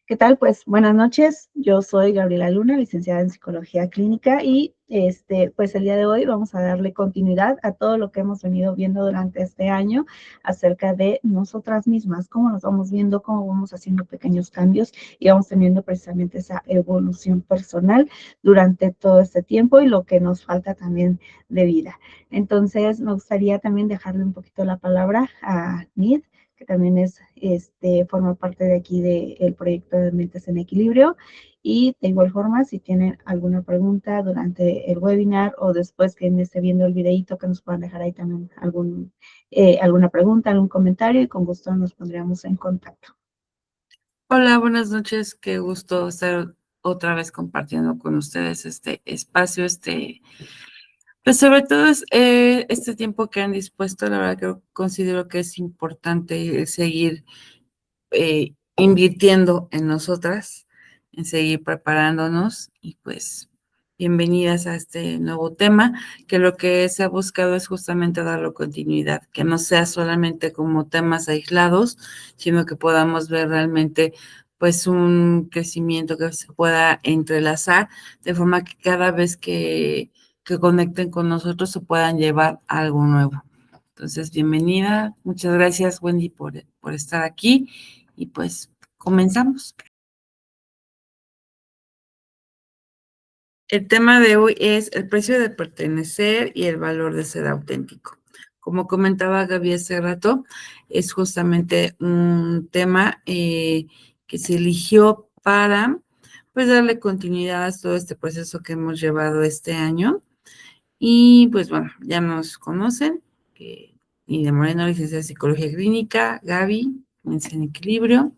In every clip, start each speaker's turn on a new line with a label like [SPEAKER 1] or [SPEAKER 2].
[SPEAKER 1] ¿Qué tal? Pues buenas noches. Yo soy Gabriela Luna, licenciada en Psicología Clínica y pues el día de hoy vamos a darle continuidad a todo lo que hemos venido viendo durante este año acerca de nosotras mismas, cómo nos vamos viendo, cómo vamos haciendo pequeños cambios y vamos teniendo precisamente esa evolución personal durante todo este tiempo y lo que nos falta también de vida. Entonces, me gustaría también dejarle un poquito la palabra a Nid, que también forma parte de aquí del proyecto de Mentes en Equilibrio. Y de igual forma, si tienen alguna pregunta durante el webinar o después que esté viendo el videito, que nos puedan dejar ahí también alguna pregunta, algún comentario y con gusto nos pondríamos en contacto.
[SPEAKER 2] Hola, buenas noches. Qué gusto estar otra vez compartiendo con ustedes este espacio, pues sobre todo es este tiempo que han dispuesto. La verdad que considero que es importante seguir invirtiendo en nosotras, en seguir preparándonos y pues bienvenidas a este nuevo tema, que lo que se ha buscado es justamente darle continuidad, que no sea solamente como temas aislados, sino que podamos ver realmente pues un crecimiento que se pueda entrelazar de forma que cada vez que conecten con nosotros se puedan llevar algo nuevo. Entonces, bienvenida. Muchas gracias, Wendy, por estar aquí y pues comenzamos. El tema de hoy es el precio de pertenecer y el valor de ser auténtico. Como comentaba Gaby hace rato, es justamente un tema que se eligió para pues darle continuidad a todo este proceso que hemos llevado este año. Y pues bueno, ya nos conocen, Nidia Moreno, licenciada en Psicología Clínica, Gaby, en Equilibrio.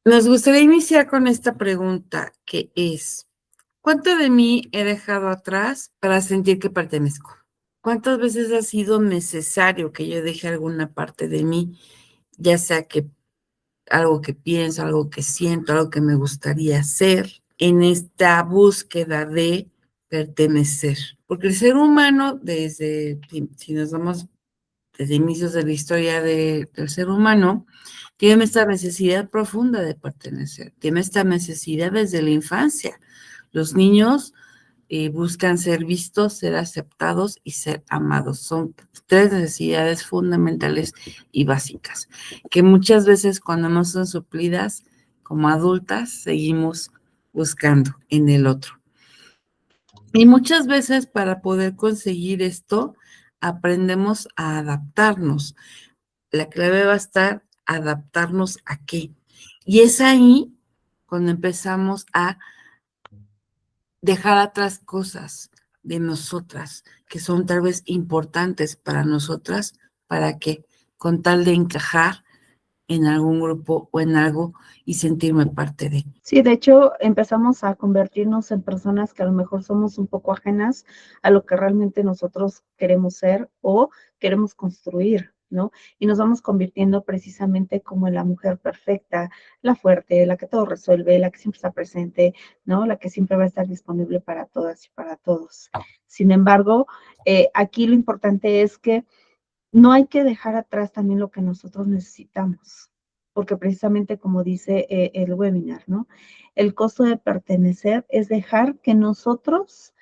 [SPEAKER 2] Nos gustaría iniciar con esta pregunta que es, ¿cuánto de mí he dejado atrás para sentir que pertenezco? ¿Cuántas veces ha sido necesario que yo deje alguna parte de mí, ya sea que algo que pienso, algo que siento, algo que me gustaría hacer, en esta búsqueda de pertenecer? Porque el ser humano, si nos vamos desde inicios de la historia del ser humano, tiene esta necesidad profunda de pertenecer, tiene esta necesidad desde la infancia. Los niños buscan ser vistos, ser aceptados y ser amados. Son tres necesidades fundamentales y básicas, que muchas veces cuando no son suplidas como adultas, seguimos buscando en el otro. Y muchas veces para poder conseguir esto, aprendemos a adaptarnos. La clave va a estar adaptarnos a qué. Y es ahí cuando empezamos a dejar atrás cosas de nosotras que son tal vez importantes para nosotras, para que con tal de encajar en algún grupo o en algo y sentirme parte de.
[SPEAKER 1] Sí, de hecho, empezamos a convertirnos en personas que a lo mejor somos un poco ajenas a lo que realmente nosotros queremos ser o queremos construir, ¿no? Y nos vamos convirtiendo precisamente como en la mujer perfecta, la fuerte, la que todo resuelve, la que siempre está presente, ¿no? La que siempre va a estar disponible para todas y para todos. Sin embargo, aquí lo importante es que no hay que dejar atrás también lo que nosotros necesitamos, porque precisamente como dice el webinar, ¿no? El costo de pertenecer es dejar que nosotros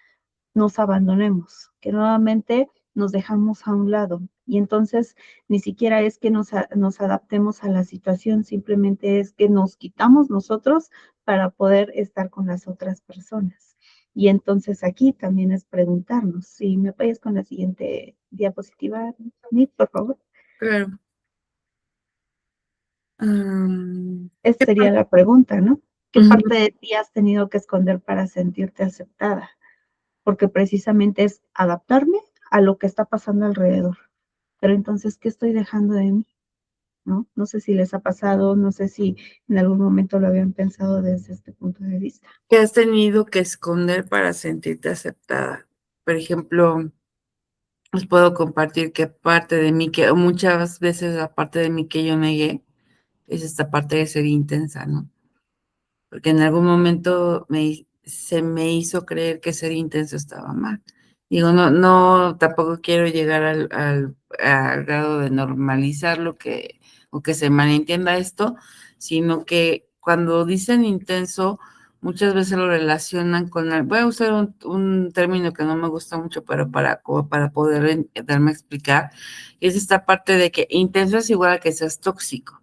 [SPEAKER 1] nos abandonemos, que nuevamente nos dejamos a un lado. Y entonces ni siquiera es que nos adaptemos a la situación, simplemente es que nos quitamos nosotros para poder estar con las otras personas. Y entonces aquí también es preguntarnos, si me apoyas con la siguiente diapositiva, Nick, por favor.
[SPEAKER 2] Claro.
[SPEAKER 1] Esta sería la pregunta, ¿no? ¿Qué parte de ti has tenido que esconder para sentirte aceptada? Porque precisamente es adaptarme a lo que está pasando alrededor. Pero entonces, ¿qué estoy dejando de mí? ¿No? No sé si les ha pasado, no sé si en algún momento lo habían pensado desde este punto de vista.
[SPEAKER 2] ¿Qué has tenido que esconder para sentirte aceptada? Por ejemplo, les puedo compartir que parte de mí, que muchas veces la parte de mí que yo negué, es esta parte de ser intensa, ¿no? Porque en algún momento se me hizo creer que ser intenso estaba mal. Digo, no, tampoco quiero llegar al grado de normalizar lo que o que se malentienda esto, sino que cuando dicen intenso, muchas veces lo relacionan con, voy a usar un término que no me gusta mucho, pero para poder darme a explicar, es esta parte de que intenso es igual a que seas tóxico,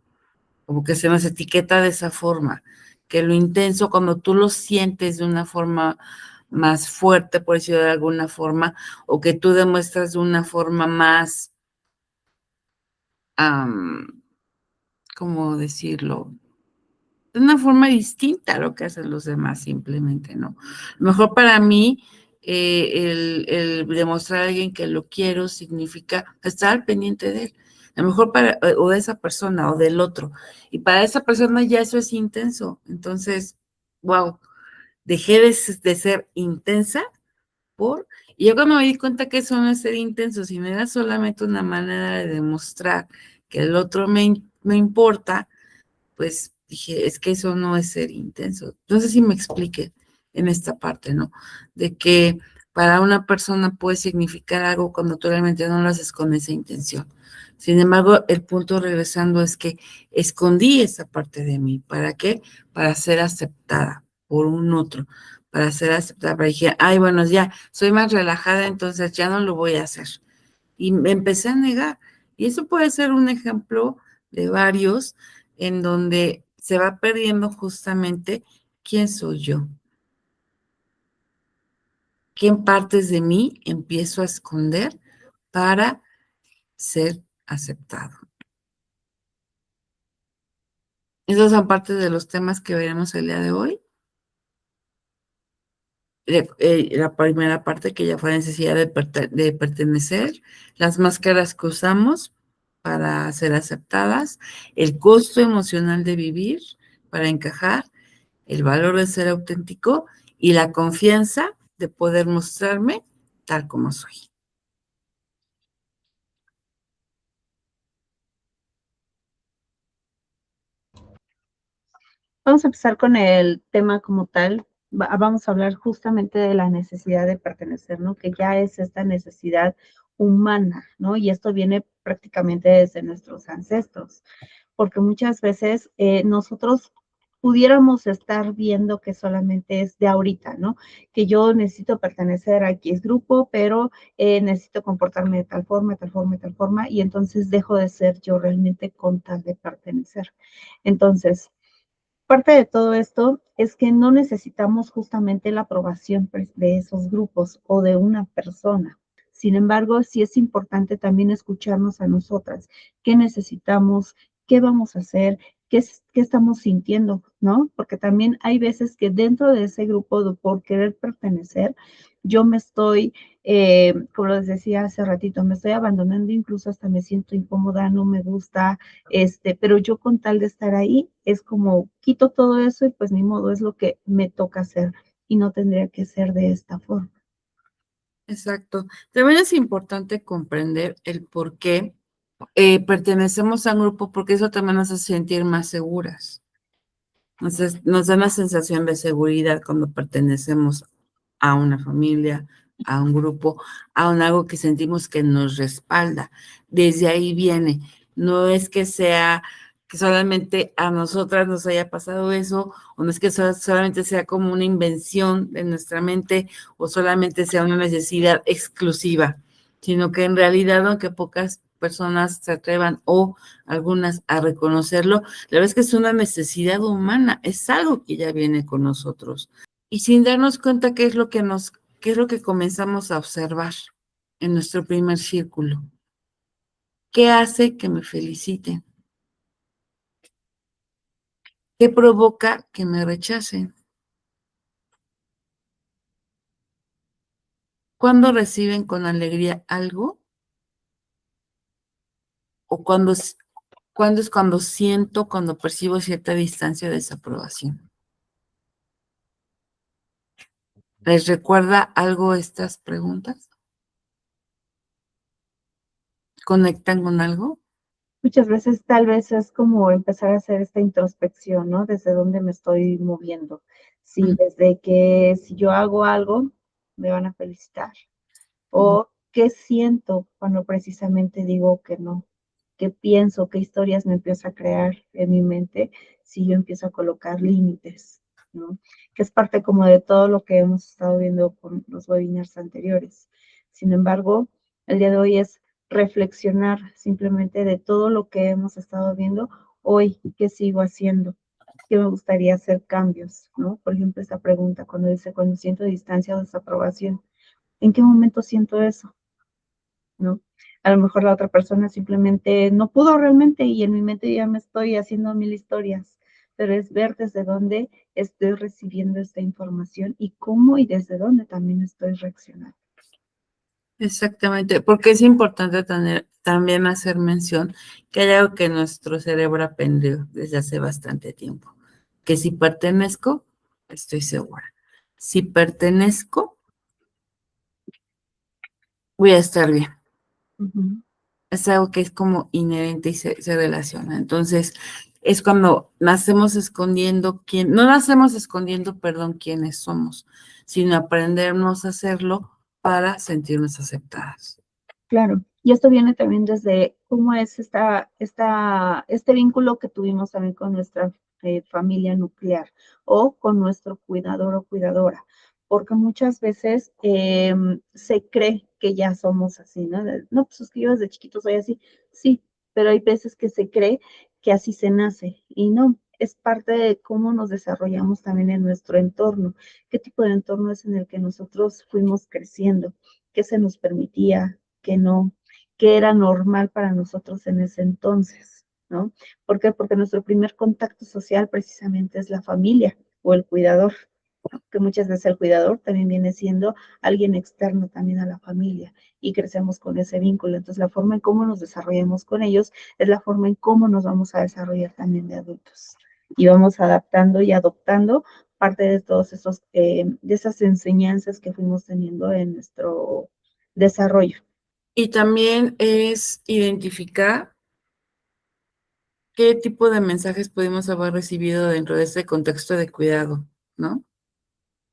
[SPEAKER 2] como que se nos etiqueta de esa forma, que lo intenso, cuando tú lo sientes de una forma más fuerte, por decirlo de alguna forma, o que tú demuestras de una forma más, ¿cómo decirlo? De una forma distinta a lo que hacen los demás, simplemente, ¿no? A lo mejor para mí, el demostrar a alguien que lo quiero significa estar al pendiente de él. A lo mejor o de esa persona o del otro. Y para esa persona ya eso es intenso. Entonces, wow, dejé de ser intensa y yo cuando me di cuenta que eso no es ser intenso, sino era solamente una manera de demostrar que el otro me importa, pues dije, es que eso no es ser intenso. No sé si me explique en esta parte, ¿no? De que para una persona puede significar algo cuando tú realmente no lo haces con esa intención. Sin embargo, el punto regresando es que escondí esa parte de mí. ¿Para qué? Para ser aceptada por un otro, para ser aceptada. Para dije, ay, bueno, ya soy más relajada, entonces ya no lo voy a hacer. Y me empecé a negar. Y eso puede ser un ejemplo de varios en donde se va perdiendo justamente quién soy yo, qué partes de mí empiezo a esconder para ser aceptado. Esos son parte de los temas que veremos el día de hoy. La primera parte que ya fue necesidad de pertenecer, las máscaras que usamos para ser aceptadas, el costo emocional de vivir para encajar, el valor de ser auténtico y la confianza de poder mostrarme tal como soy.
[SPEAKER 1] Vamos a empezar con el tema como tal. Vamos a hablar justamente de la necesidad de pertenecer, ¿no? Que ya es esta necesidad humana, ¿no? Y esto viene prácticamente desde nuestros ancestros, porque muchas veces nosotros pudiéramos estar viendo que solamente es de ahorita, ¿no? Que yo necesito pertenecer a X grupo, pero necesito comportarme de tal forma, tal forma, tal forma, y entonces dejo de ser yo realmente con tal de pertenecer. Entonces, parte de todo esto es que no necesitamos justamente la aprobación de esos grupos o de una persona. Sin embargo, sí es importante también escucharnos a nosotras. ¿Qué necesitamos? ¿Qué vamos a hacer? ¿Qué estamos sintiendo? ¿No? Porque también hay veces que dentro de ese grupo, por querer pertenecer, yo me estoy, como les decía hace ratito, me estoy abandonando, incluso hasta me siento incómoda, no me gusta, pero yo con tal de estar ahí, es como quito todo eso y pues ni modo, es lo que me toca hacer y no tendría que ser de esta forma.
[SPEAKER 2] Exacto. También es importante comprender el por qué pertenecemos a un grupo, porque eso también nos hace sentir más seguras. Nos da una sensación de seguridad cuando pertenecemos a una familia, a un grupo, a un algo que sentimos que nos respalda. Desde ahí viene. No es que sea que solamente a nosotras nos haya pasado eso, o no es que solamente sea como una invención de nuestra mente, o solamente sea una necesidad exclusiva, sino que en realidad, aunque pocas personas se atrevan o algunas a reconocerlo, la verdad es que es una necesidad humana, es algo que ya viene con nosotros. Y sin darnos cuenta qué es lo que comenzamos a observar en nuestro primer círculo. ¿Qué hace que me feliciten? ¿Qué provoca que me rechacen? ¿Cuándo reciben con alegría algo? ¿O cuándo es cuando percibo cierta distancia de desaprobación? ¿Les recuerda algo estas preguntas? ¿Conectan con algo?
[SPEAKER 1] Muchas veces tal vez es como empezar a hacer esta introspección, ¿no? Desde dónde me estoy moviendo. Sí, desde que si yo hago algo, me van a felicitar. O qué siento cuando precisamente digo que no. qué pienso, qué historias me empiezo a crear en mi mente si yo empiezo a colocar límites, ¿no? Que es parte como de todo lo que hemos estado viendo con los webinars anteriores. Sin embargo, el día de hoy es reflexionar simplemente de todo lo que hemos estado viendo hoy, qué sigo haciendo, qué me gustaría hacer cambios, ¿no? Por ejemplo, esta pregunta cuando dice, cuando siento distancia o desaprobación, ¿en qué momento siento eso? ¿No? A lo mejor la otra persona simplemente no pudo realmente y en mi mente ya me estoy haciendo mil historias, pero es ver desde dónde estoy recibiendo esta información y cómo y desde dónde también estoy reaccionando.
[SPEAKER 2] Exactamente, porque es importante también hacer mención que hay algo que nuestro cerebro aprendió desde hace bastante tiempo, que si pertenezco, estoy segura. Si pertenezco, voy a estar bien.
[SPEAKER 1] Ujú.
[SPEAKER 2] Es algo que es como inherente y se relaciona. Entonces, es cuando nacemos escondiendo no nacemos escondiendo, perdón, quiénes somos, sino aprendernos a hacerlo para sentirnos aceptadas.
[SPEAKER 1] Claro, y esto viene también desde cómo es este vínculo que tuvimos también con nuestra familia nuclear o con nuestro cuidador o cuidadora, porque muchas veces se cree que ya somos así, ¿no? No, pues es que yo desde chiquito soy así, sí, pero hay veces que se cree que así se nace y no, es parte de cómo nos desarrollamos también en nuestro entorno, qué tipo de entorno es en el que nosotros fuimos creciendo, qué se nos permitía, que no, que era normal para nosotros en ese entonces, ¿no? ¿Por qué? Porque nuestro primer contacto social precisamente es la familia o el cuidador, ¿no? Que muchas veces el cuidador también viene siendo alguien externo también a la familia y crecemos con ese vínculo. Entonces, la forma en cómo nos desarrollamos con ellos es la forma en cómo nos vamos a desarrollar también de adultos. Y vamos adaptando y adoptando parte de todos esos, de esas enseñanzas que fuimos teniendo en nuestro desarrollo.
[SPEAKER 2] Y también es identificar qué tipo de mensajes pudimos haber recibido dentro de ese contexto de cuidado, ¿no?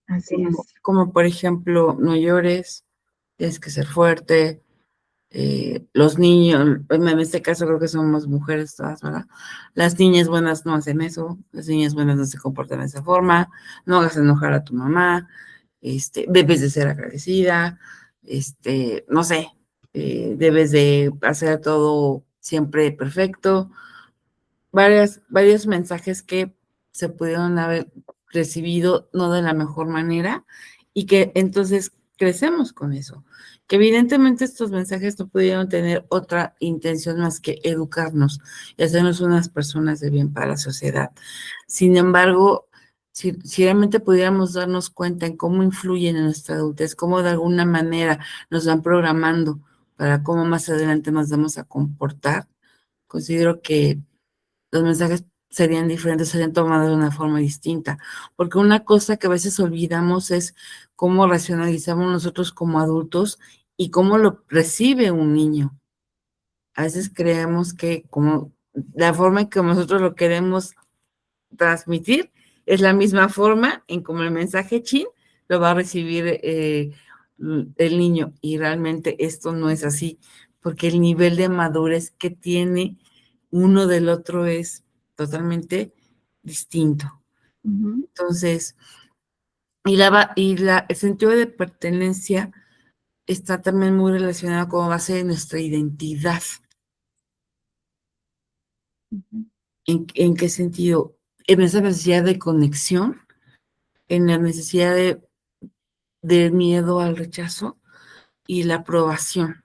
[SPEAKER 1] Así es.
[SPEAKER 2] Como por ejemplo, no llores, tienes que ser fuerte, los niños, en este caso creo que somos mujeres todas, ¿verdad? Las niñas buenas no hacen eso, las niñas buenas no se comportan de esa forma, no hagas enojar a tu mamá, debes de ser agradecida, no sé, debes de hacer todo siempre perfecto, varios mensajes que se pudieron haber recibido no de la mejor manera y que entonces crecemos con eso. Que evidentemente estos mensajes no pudieron tener otra intención más que educarnos y hacernos unas personas de bien para la sociedad. Sin embargo, si realmente pudiéramos darnos cuenta en cómo influyen en nuestra adultez, cómo de alguna manera nos van programando para cómo más adelante nos vamos a comportar, considero que los mensajes serían diferentes, serían tomados de una forma distinta. Porque una cosa que a veces olvidamos es cómo racionalizamos nosotros como adultos y cómo lo recibe un niño. A veces creemos que como la forma en que nosotros lo queremos transmitir es la misma forma en como el mensaje chin lo va a recibir el niño. Y realmente esto no es así, porque el nivel de madurez que tiene uno del otro es totalmente distinto.
[SPEAKER 1] Ujú,
[SPEAKER 2] Entonces, el sentido de pertenencia está también muy relacionado con base de nuestra identidad.
[SPEAKER 1] ujú,
[SPEAKER 2] ¿En qué sentido? En esa necesidad de conexión, en la necesidad de miedo al rechazo y la aprobación.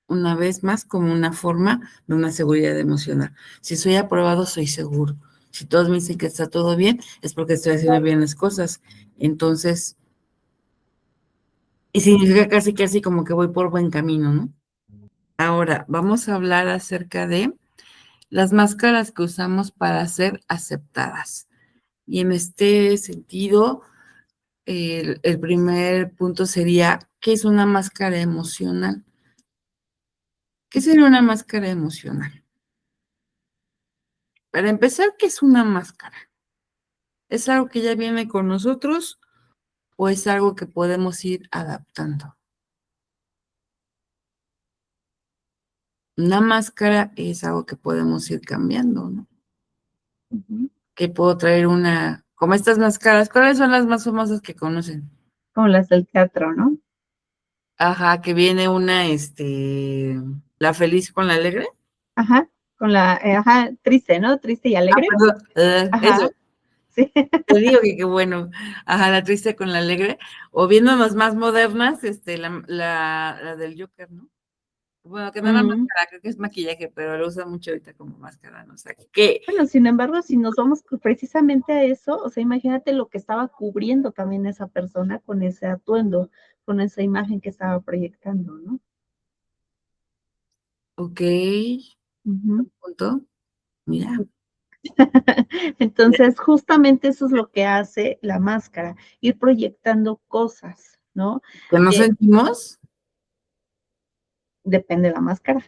[SPEAKER 2] Una vez más, como una forma de una seguridad emocional. Si soy aprobado, soy seguro. Si todos me dicen que está todo bien, es porque estoy haciendo bien las cosas. Entonces, y significa casi, casi como que voy por buen camino, ¿no? Ahora, vamos a hablar acerca de las máscaras que usamos para ser aceptadas. Y en este sentido, el primer punto sería, ¿qué es una máscara emocional? ¿Qué sería una máscara emocional? Para empezar, ¿qué es una máscara? ¿Es algo que ya viene con nosotros o es algo que podemos ir adaptando? Una máscara es algo que podemos ir cambiando, ¿no?
[SPEAKER 1] Ujú.
[SPEAKER 2] Que puedo traer una, como estas máscaras, ¿cuáles son las más famosas que conocen?
[SPEAKER 1] Como las del teatro, ¿no?
[SPEAKER 2] Ajá, que viene una, la feliz con la alegre.
[SPEAKER 1] Ajá, con la, ajá, triste, ¿no? Triste y
[SPEAKER 2] Ah,
[SPEAKER 1] alegre.
[SPEAKER 2] perdón, eso,
[SPEAKER 1] Ajá, sí.
[SPEAKER 2] te digo que qué bueno. Ajá, la triste con la alegre. O viendo las más modernas, la del Joker, ¿no? Bueno, que no era
[SPEAKER 1] Mm.
[SPEAKER 2] máscara, creo que es maquillaje, pero lo usan mucho ahorita como máscara, ¿no? O sea, que,
[SPEAKER 1] Bueno, sin embargo, si nos vamos precisamente a eso, o sea, imagínate lo que estaba cubriendo también esa persona con ese atuendo, con esa imagen que estaba proyectando, ¿no?
[SPEAKER 2] ok,
[SPEAKER 1] Ujú.
[SPEAKER 2] punto. Mira,
[SPEAKER 1] Entonces, justamente eso es lo que hace la máscara, ir proyectando cosas, ¿no?
[SPEAKER 2] que no
[SPEAKER 1] Eh,
[SPEAKER 2] sentimos.
[SPEAKER 1] Depende de la máscara.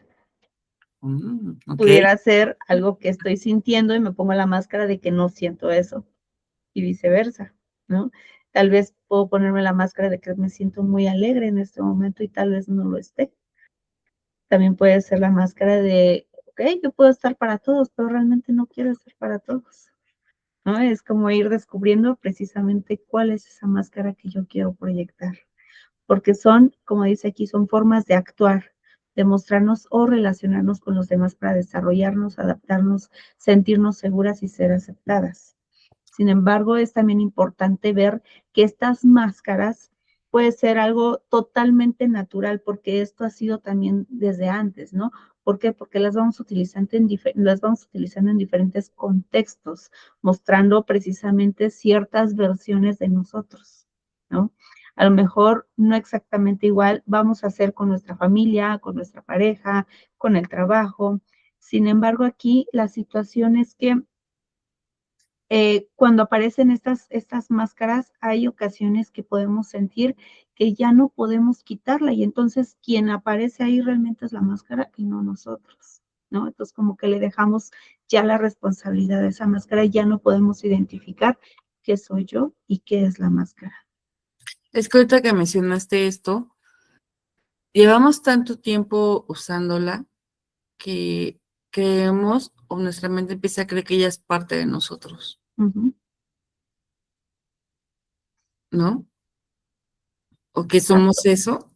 [SPEAKER 2] Ok.
[SPEAKER 1] Pudiera ser algo que estoy sintiendo y me pongo la máscara de que no siento eso, y viceversa, ¿no? Tal vez puedo ponerme la máscara de que me siento muy alegre en este momento y tal vez no lo esté. También puede ser la máscara de, okey, yo puedo estar para todos, pero realmente no quiero estar para todos, ¿no? Es como ir descubriendo precisamente cuál es esa máscara que yo quiero proyectar, porque son, como dice aquí, son formas de actuar, de mostrarnos o relacionarnos con los demás para desarrollarnos, adaptarnos, sentirnos seguras y ser aceptadas. Sin embargo, es también importante ver que estas máscaras puede ser algo totalmente natural, porque esto ha sido también desde antes, ¿no? ¿Por qué? Porque las vamos utilizando en diferentes contextos, mostrando precisamente ciertas versiones de nosotros, ¿no? A lo mejor no exactamente igual vamos a hacer con nuestra familia, con nuestra pareja, con el trabajo. Sin embargo, aquí la situación es que cuando aparecen estas máscaras, hay ocasiones que podemos sentir que ya no podemos quitarla, y entonces quien aparece ahí realmente es la máscara y no nosotros, ¿no? Entonces, como que le dejamos ya la responsabilidad de esa máscara, y ya no podemos identificar qué soy yo y qué es la máscara.
[SPEAKER 2] Es que ahorita que mencionaste esto, llevamos tanto tiempo usándola que creemos o nuestra mente empieza a creer que ella es parte de nosotros,
[SPEAKER 1] Ujú,
[SPEAKER 2] ¿no? O que somos
[SPEAKER 1] exacto.
[SPEAKER 2] eso.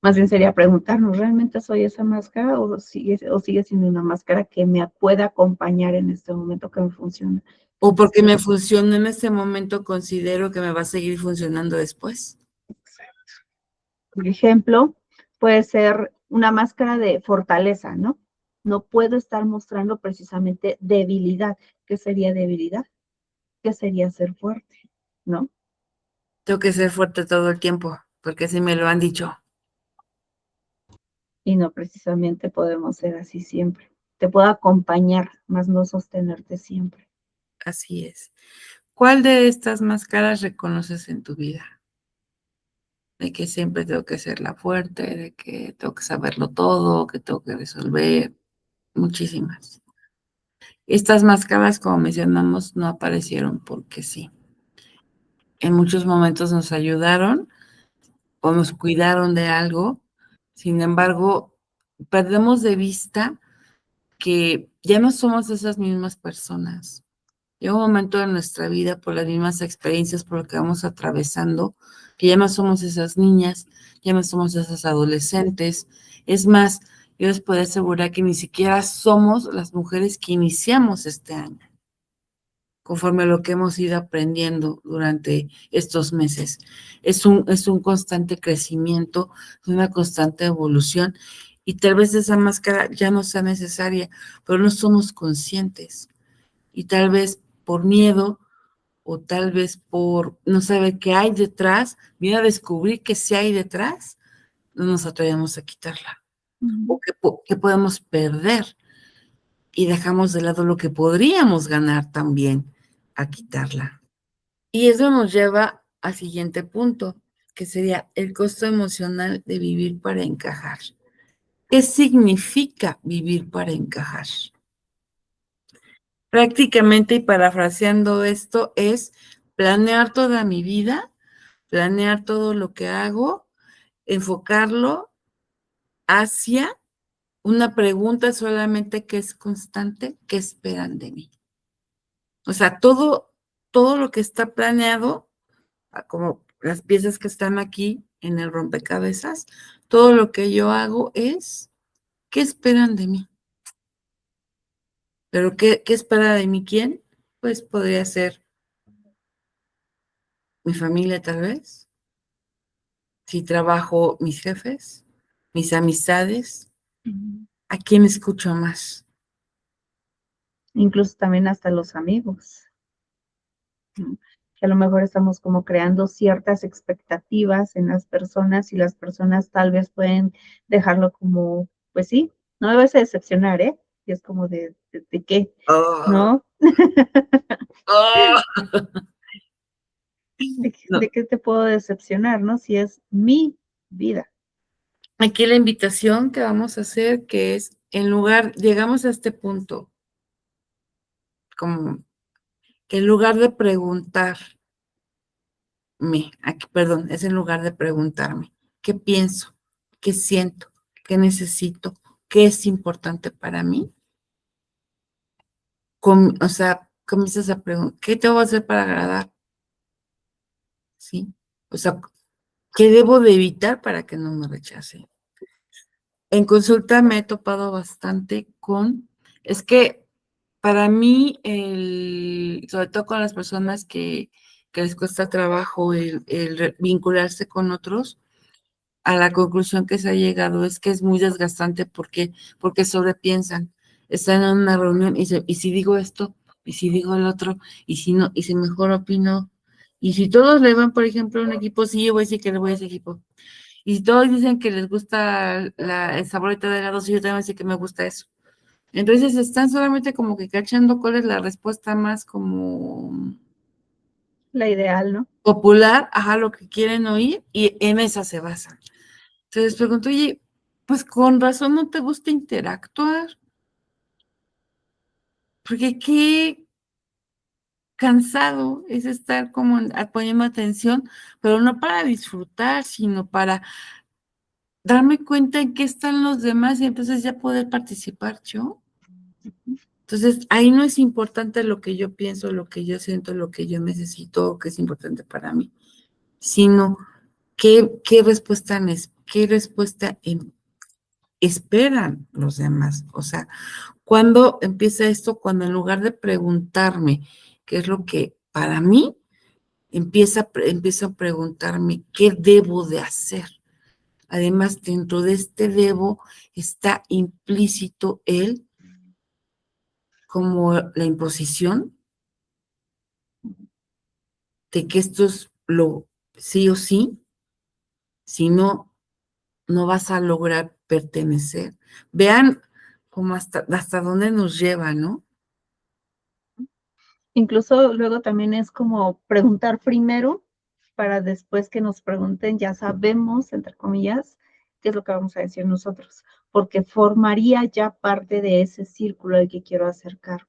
[SPEAKER 1] Más bien sería preguntarnos, ¿realmente soy esa máscara o sigue siendo una máscara que me pueda acompañar en este momento, que me funciona
[SPEAKER 2] O
[SPEAKER 1] en
[SPEAKER 2] porque
[SPEAKER 1] este
[SPEAKER 2] me
[SPEAKER 1] momento?
[SPEAKER 2] funciona en este momento, considero que me va a seguir funcionando después.
[SPEAKER 1] Por ejemplo, puede ser una máscara de fortaleza, ¿no? No puedo estar mostrando precisamente debilidad. ¿Qué sería debilidad? ¿Qué sería ser fuerte? ¿No?
[SPEAKER 2] Tengo que ser fuerte todo el tiempo, porque así me lo han dicho.
[SPEAKER 1] Y no precisamente podemos ser así siempre. Te puedo acompañar, más no sostenerte siempre.
[SPEAKER 2] Así es. ¿Cuál de estas máscaras reconoces en tu vida? De que siempre tengo que ser la fuerte, de que tengo que saberlo todo, que tengo que resolver, muchísimas. Estas máscaras, como mencionamos, no aparecieron porque sí. En muchos momentos nos ayudaron o nos cuidaron de algo. Sin embargo, perdemos de vista que ya no somos esas mismas personas. Llega un momento de nuestra vida, por las mismas experiencias, por lo que vamos atravesando, que ya no somos esas niñas, ya no somos esas adolescentes. Es más, yo les puedo asegurar que ni siquiera somos las mujeres que iniciamos este año, conforme a lo que hemos ido aprendiendo durante estos meses. Es un constante crecimiento, es una constante evolución, y tal vez esa máscara ya no sea necesaria, pero no somos conscientes. Y tal vez por miedo o tal vez por no saber qué hay detrás, mira a descubrir que sí hay detrás, no nos atrevemos a quitarla. O
[SPEAKER 1] Ujú.
[SPEAKER 2] que podemos perder y dejamos de lado lo que podríamos ganar también a quitarla. Y eso nos lleva al siguiente punto, que sería el costo emocional de vivir para encajar. ¿Qué significa vivir para encajar? Prácticamente, y parafraseando esto, es planear toda mi vida, planear todo lo que hago, enfocarlo hacia una pregunta solamente que es constante, ¿qué esperan de mí? O sea, todo lo que está planeado, como las piezas que están aquí en el rompecabezas, todo lo que yo hago es, ¿qué esperan de mí? Pero ¿qué espera de mí quién? Pues podría ser mi familia tal vez, si trabajo mis jefes, mis amistades, ¿a quién escucho más?
[SPEAKER 1] Incluso también hasta los amigos, ¿no? Que a lo mejor estamos como creando ciertas expectativas en las personas y las personas tal vez pueden dejarlo como, pues sí, no debes decepcionar, ¿eh? Y es como de qué,
[SPEAKER 2] Oh,
[SPEAKER 1] ¿no?
[SPEAKER 2] oh. No.
[SPEAKER 1] ¿De qué te puedo decepcionar, no? Si es mi vida.
[SPEAKER 2] Aquí la invitación que vamos a hacer, que es, en lugar, llegamos a este punto, como que en lugar de preguntarme, aquí, perdón, es en lugar de preguntarme, ¿qué pienso? ¿Qué siento? ¿Qué necesito? ¿Qué es importante para mí? O sea, comienzas a preguntar, ¿qué tengo que hacer para agradar? ¿Sí? O sea, ¿qué debo de evitar para que no me rechace? En consulta me he topado bastante es que para mí, sobre todo con las personas que les cuesta trabajo el vincularse con otros, a la conclusión que se ha llegado es que es muy desgastante porque sobrepiensan. Están en una reunión y si digo esto, y si digo el otro, y si no, y si mejor opino, y si todos le van, por ejemplo, a un equipo, sí, yo voy a decir que le voy a ese equipo. Y si todos dicen que les gusta el saborito de helado, sí, yo también voy a decir que me gusta eso. Entonces están solamente como que cachando cuál es la respuesta más como
[SPEAKER 1] La ideal, ¿no?
[SPEAKER 2] popular, ajá, lo que quieren oír, y en esa se basan. Entonces pregunto, oye, pues con razón no te gusta interactuar, porque qué cansado es estar como poniendo atención, pero no para disfrutar, sino para darme cuenta en qué están los demás y entonces ya poder participar yo. Entonces, ahí no es importante lo que yo pienso, lo que yo siento, lo que yo necesito, o que es importante para mí, sino qué respuesta esperan los demás. O sea, ¿cuándo empieza esto? Cuando en lugar de preguntarme qué es lo que para mí, empiezo a preguntarme qué debo de hacer. Además, dentro de este debo está implícito como la imposición de que esto es lo sí o sí, si no, no vas a lograr pertenecer. Vean cómo hasta dónde nos lleva, ¿no?
[SPEAKER 1] Incluso luego también es como preguntar primero para después que nos pregunten, ya sabemos, entre comillas, qué es lo que vamos a decir nosotros, porque formaría ya parte de ese círculo al que quiero acercar,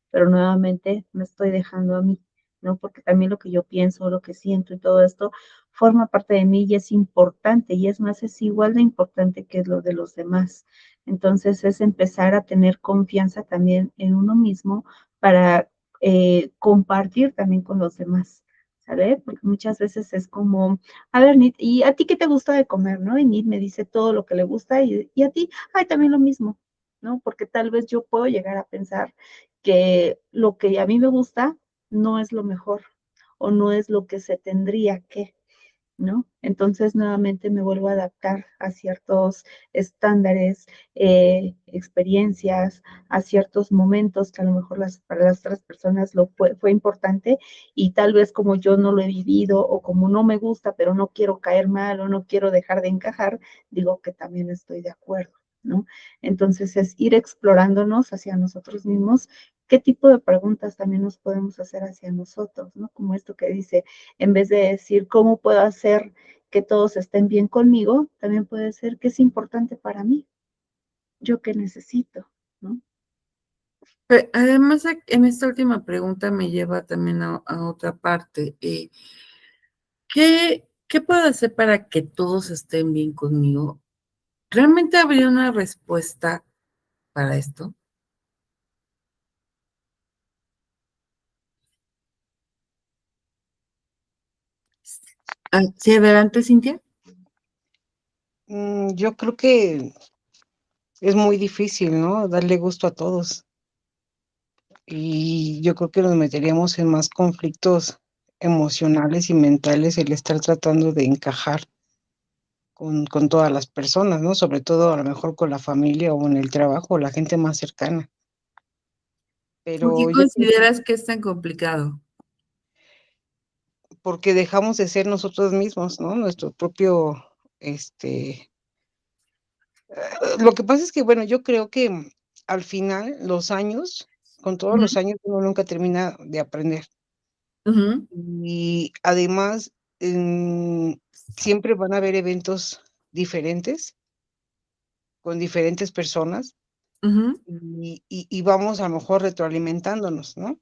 [SPEAKER 1] pero nuevamente me estoy dejando a mí, ¿no? Porque también lo que yo pienso, lo que siento y todo esto forma parte de mí y es importante, y es más, es igual de importante que lo de los demás. Entonces es empezar a tener confianza también en uno mismo para compartir también con los demás. ¿Sale? Porque muchas veces es como, a ver, Nit, ¿y a ti qué te gusta de comer, no? Y Nit me dice todo lo que le gusta y a ti, ay, también lo mismo, ¿no? Porque tal vez yo puedo llegar a pensar que lo que a mí me gusta no es lo mejor o no es lo que se tendría que, ¿no? Entonces nuevamente me vuelvo a adaptar a ciertos estándares, experiencias, a ciertos momentos que a lo mejor para las otras personas fue importante y tal vez como yo no lo he vivido o como no me gusta, pero no quiero caer mal o no quiero dejar de encajar, digo que también estoy de acuerdo, ¿no? Entonces es ir explorándonos hacia nosotros mismos, qué tipo de preguntas también nos podemos hacer hacia nosotros, ¿no? Como esto que dice, en vez de decir cómo puedo hacer que todos estén bien conmigo, también puede ser qué es importante para mí, yo qué necesito, ¿no?
[SPEAKER 2] Además, en esta última pregunta me lleva también a otra parte. ¿Qué puedo hacer para que todos estén bien conmigo? ¿Realmente habría una respuesta para esto? Sí, adelante, Cintia.
[SPEAKER 3] Yo creo que es muy difícil, ¿no? Darle gusto a todos. Y yo creo que nos meteríamos en más conflictos emocionales y mentales el estar tratando de encajar con todas las personas, ¿no? Sobre todo a lo mejor con la familia o en el trabajo, la gente más cercana.
[SPEAKER 2] ¿Por qué
[SPEAKER 3] Pero yo creo que
[SPEAKER 2] consideras que es tan complicado?
[SPEAKER 3] porque dejamos de ser nosotros mismos, ¿no? Nuestro propio, este, lo que pasa es que, bueno, yo creo que al final los años, con todos
[SPEAKER 2] Ujú,
[SPEAKER 3] los años, uno nunca termina de aprender.
[SPEAKER 2] ujú,
[SPEAKER 3] Y además, siempre van a haber eventos diferentes, con diferentes personas,
[SPEAKER 2] ujú,
[SPEAKER 3] y vamos a lo mejor retroalimentándonos, ¿no?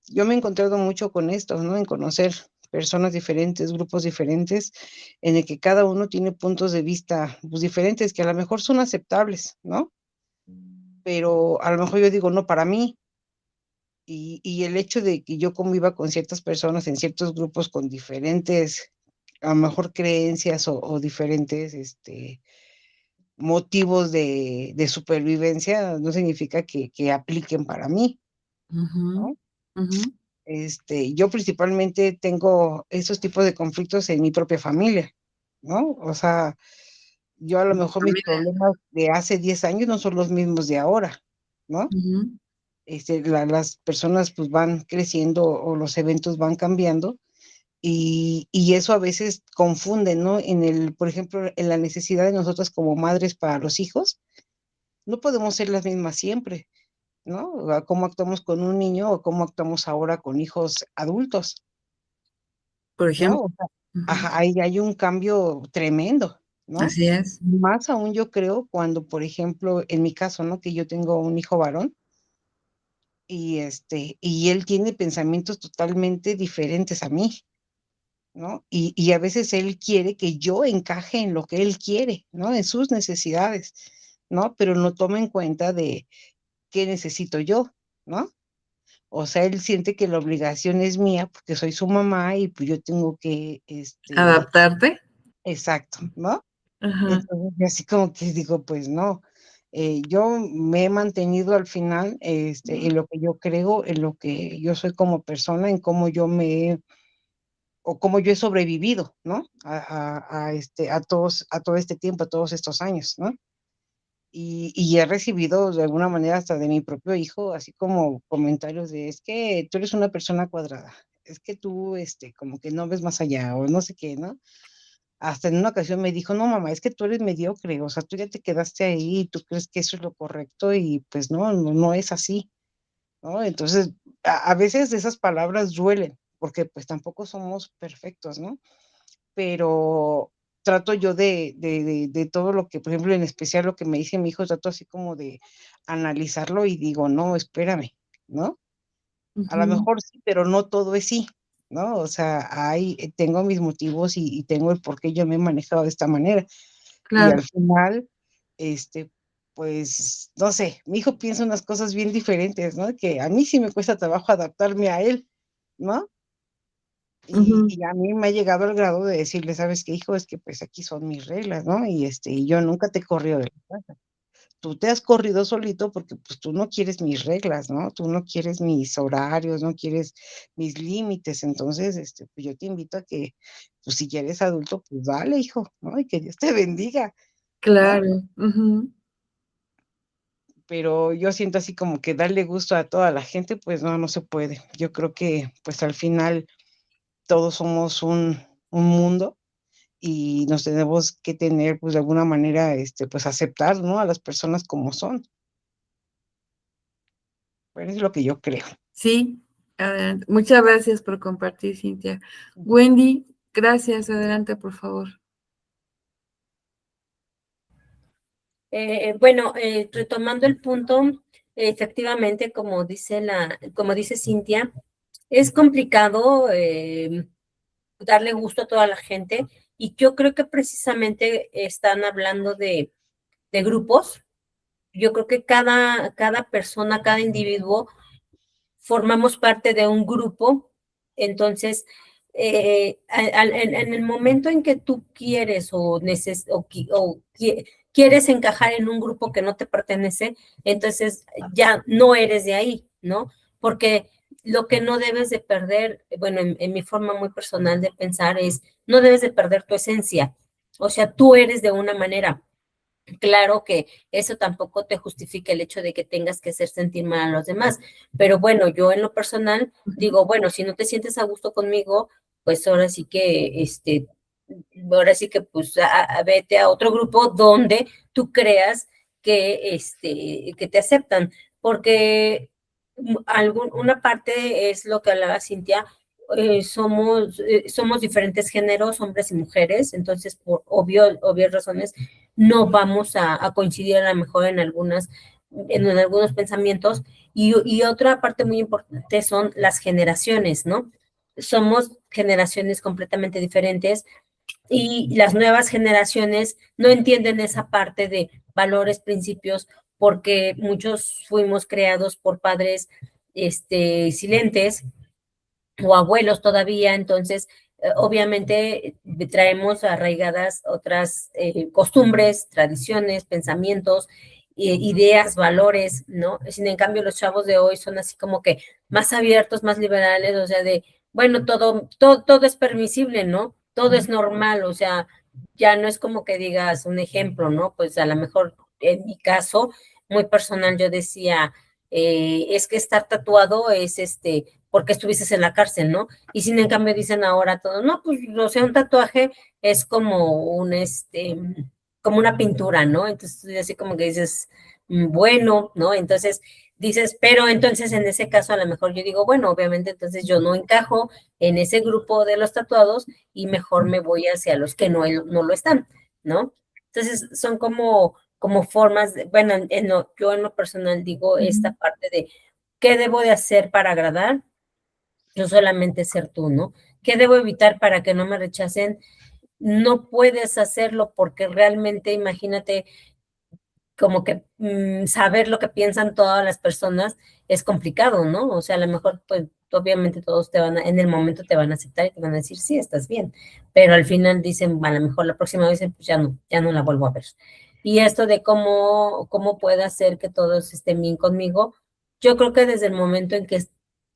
[SPEAKER 3] Yo me he encontrado mucho con esto, ¿no? En conocer personas diferentes, grupos diferentes, en el que cada uno tiene puntos de vista, pues, diferentes, que a lo mejor son aceptables, ¿no? Pero a lo mejor yo digo: "No, para mí". Y el hecho de que yo conviva con ciertas personas en ciertos grupos con diferentes, a lo mejor creencias o diferentes, motivos de supervivencia, no significa que apliquen para mí,
[SPEAKER 2] ujú,
[SPEAKER 3] ¿no?
[SPEAKER 2] ujú.
[SPEAKER 3] Yo principalmente tengo esos tipos de conflictos en mi propia familia, ¿no? O sea, yo a lo mejor mis
[SPEAKER 2] Familia.
[SPEAKER 3] problemas de hace 10 años no son los mismos de ahora, ¿no?
[SPEAKER 2] Ujú,
[SPEAKER 3] Las personas, pues, van creciendo o los eventos van cambiando, y eso a veces confunde, ¿no? Por ejemplo, en la necesidad de nosotras como madres para los hijos, no podemos ser las mismas siempre, ¿no? A cómo actuamos con un niño o cómo actuamos ahora con hijos adultos,
[SPEAKER 2] por
[SPEAKER 3] ¿no?
[SPEAKER 2] ejemplo.
[SPEAKER 3] O sea,
[SPEAKER 2] Ujú,
[SPEAKER 3] ajá, ahí hay un cambio tremendo, ¿no?
[SPEAKER 2] así es.
[SPEAKER 3] Más aún yo creo cuando, por ejemplo, en mi caso, ¿no? Que yo tengo un hijo varón y él tiene pensamientos totalmente diferentes a mí, ¿no? Y a veces él quiere que yo encaje en lo que él quiere, ¿no? En sus necesidades, ¿no? Pero no toma en cuenta de qué necesito yo, ¿no? O sea, él siente que la obligación es mía porque soy su mamá y pues yo tengo que,
[SPEAKER 2] ¿Adaptarte?
[SPEAKER 3] exacto, ¿no?
[SPEAKER 2] Ajá.
[SPEAKER 3] Entonces, yo así como que digo, pues no, yo me he mantenido al final, en lo que yo creo, en lo que yo soy como persona, en cómo yo me he o cómo yo he sobrevivido, ¿no? A todo este tiempo, a todos estos años, ¿no? Y he recibido de alguna manera hasta de mi propio hijo, así como comentarios de: "Es que tú eres una persona cuadrada, es que tú, como que no ves más allá", o no sé qué, ¿no? Hasta en una ocasión me dijo: "No, mamá, es que tú eres mediocre, o sea, tú ya te quedaste ahí, y tú crees que eso es lo correcto y, pues, no es así", ¿no? Entonces, a veces esas palabras duelen, porque, pues, tampoco somos perfectos, ¿no? Pero trato yo de todo lo que, por ejemplo, en especial lo que me dice mi hijo, trato así como de analizarlo y digo: "No, espérame", ¿no? A lo
[SPEAKER 2] Ujú,
[SPEAKER 3] mejor sí, pero no todo es sí, ¿no? O sea, tengo mis motivos y tengo el por qué yo me he manejado de esta manera. Y
[SPEAKER 2] claro.
[SPEAKER 3] al final, este, pues, no sé, mi hijo piensa unas cosas bien diferentes, ¿no? Que a mí sí me cuesta trabajo adaptarme a él, ¿no?
[SPEAKER 2] Ujú,
[SPEAKER 3] Y a mí me ha llegado al grado de decirle: "¿Sabes qué, hijo? Es que, pues, aquí son mis reglas, ¿no? Y yo nunca te he corrido de la casa. Tú te has corrido solito porque, pues, tú no quieres mis reglas, ¿no? Tú no quieres mis horarios, no quieres mis límites. Entonces, pues, yo te invito a que, pues, si ya eres adulto, pues, dale, hijo, ¿no? Y que Dios te bendiga", ¿no?
[SPEAKER 2] claro. Ujú.
[SPEAKER 3] Pero yo siento así como que darle gusto a toda la gente, pues no, no se puede. Yo creo que, pues, al final todos somos un mundo y nos tenemos que tener, pues, de alguna manera, pues, aceptar, ¿no?, a las personas como son. Bueno, es lo que yo creo.
[SPEAKER 2] Sí, adelante. Muchas gracias por compartir, Cintia. Wendy, gracias. Adelante, por favor.
[SPEAKER 4] Bueno, retomando el punto, efectivamente, como dice Cintia, es complicado darle gusto a toda la gente y yo creo que precisamente están hablando grupos. Yo creo que cada persona, cada individuo, formamos parte de un grupo. Entonces, en el momento en que tú quieres quieres encajar en un grupo que no te pertenece, entonces ya no eres de ahí, ¿no? Porque lo que no debes de perder, bueno, en mi forma muy personal de pensar es, no debes de perder tu esencia. O sea, tú eres de una manera. Claro que eso tampoco te justifica el hecho de que tengas que hacer sentir mal a los demás, pero bueno, yo en lo personal digo, bueno, si no te sientes a gusto conmigo, pues ahora sí que pues vete a otro grupo donde tú creas que te aceptan, porque una parte es lo que hablaba Cintia. Somos diferentes géneros, hombres y mujeres, entonces por obvias razones no vamos a coincidir a lo mejor en algunos pensamientos. Y otra parte muy importante son las generaciones, ¿no? Somos generaciones completamente diferentes y las nuevas generaciones no entienden esa parte de valores, principios, porque muchos fuimos creados por padres silentes o abuelos todavía. Entonces obviamente traemos arraigadas otras costumbres, tradiciones, pensamientos, ideas, valores, ¿no? Sin en cambio, los chavos de hoy son así como que más abiertos, más liberales, o sea, bueno, todo es permisible, ¿no? Todo es normal, o sea, ya no es como que digas un ejemplo, ¿no? Pues a lo mejor en mi caso, muy personal, yo decía, es que estar tatuado es porque estuvieses en la cárcel, ¿no? Y sin en cambio dicen ahora todo, no, pues, o sea, un tatuaje es como una pintura, ¿no? Entonces, así como que dices, bueno, ¿no? Entonces, dices, pero entonces en ese caso a lo mejor yo digo, bueno, obviamente entonces yo no encajo en ese grupo de los tatuados y mejor me voy hacia los que no lo están, ¿no? Entonces, son como formas, bueno, yo en lo personal digo esta parte de qué debo de hacer para agradar, no solamente ser tú, ¿no? ¿Qué debo evitar para que no me rechacen? No puedes hacerlo porque realmente, imagínate, como que saber lo que piensan todas las personas es complicado, ¿no? O sea, a lo mejor, pues, obviamente todos en el momento te van a aceptar y te van a decir, sí, estás bien, pero al final dicen, a lo mejor la próxima vez, pues ya no la vuelvo a ver. Y esto de cómo puede hacer que todos estén bien conmigo, yo creo que desde el momento en que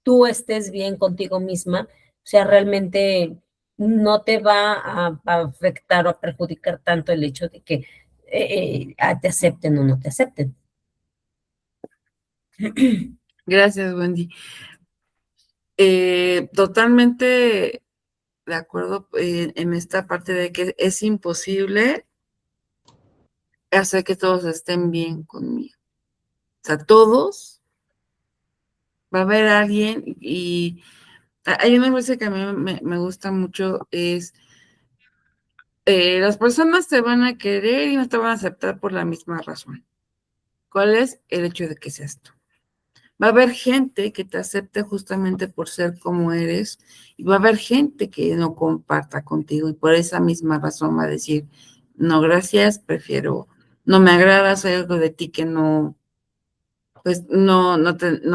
[SPEAKER 4] tú estés bien contigo misma, o sea, realmente no te va a afectar o a perjudicar tanto el hecho de que te acepten o no te acepten.
[SPEAKER 2] Gracias, Wendy. Totalmente de acuerdo en esta parte de que es imposible hacer que todos estén bien conmigo. O sea, todos va a haber alguien y hay una frase que a mí me gusta mucho, es las personas te van a querer y no te van a aceptar por la misma razón. ¿Cuál es? El hecho de que seas tú. Va a haber gente que te acepte justamente por ser como eres y va a haber gente que no comparta contigo y por esa misma razón va a decir, no, gracias, prefiero, no me agradas, hay algo de ti que no, pues no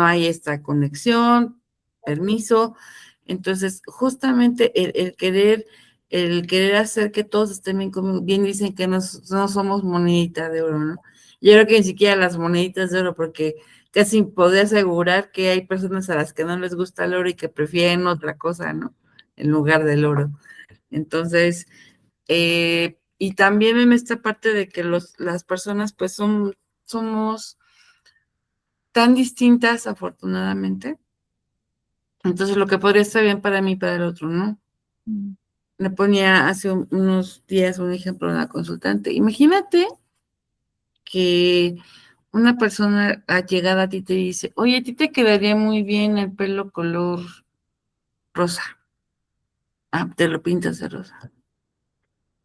[SPEAKER 2] hay esta conexión, permiso. Entonces, justamente el querer hacer que todos estén bien conmigo, bien dicen que no somos monedita de oro, ¿no? Yo creo que ni siquiera las moneditas de oro, porque casi podría asegurar que hay personas a las que no les gusta el oro y que prefieren otra cosa, ¿no? En lugar del oro. Entonces, y también en esta parte de que las personas pues somos tan distintas, afortunadamente. Entonces, lo que podría estar bien para mí, para el otro, ¿no? Le ponía hace unos días un ejemplo a una consultante. Imagínate que una persona allegada a ti te dice, oye, a ti te quedaría muy bien el pelo color rosa. Ah, te lo pintas de rosa.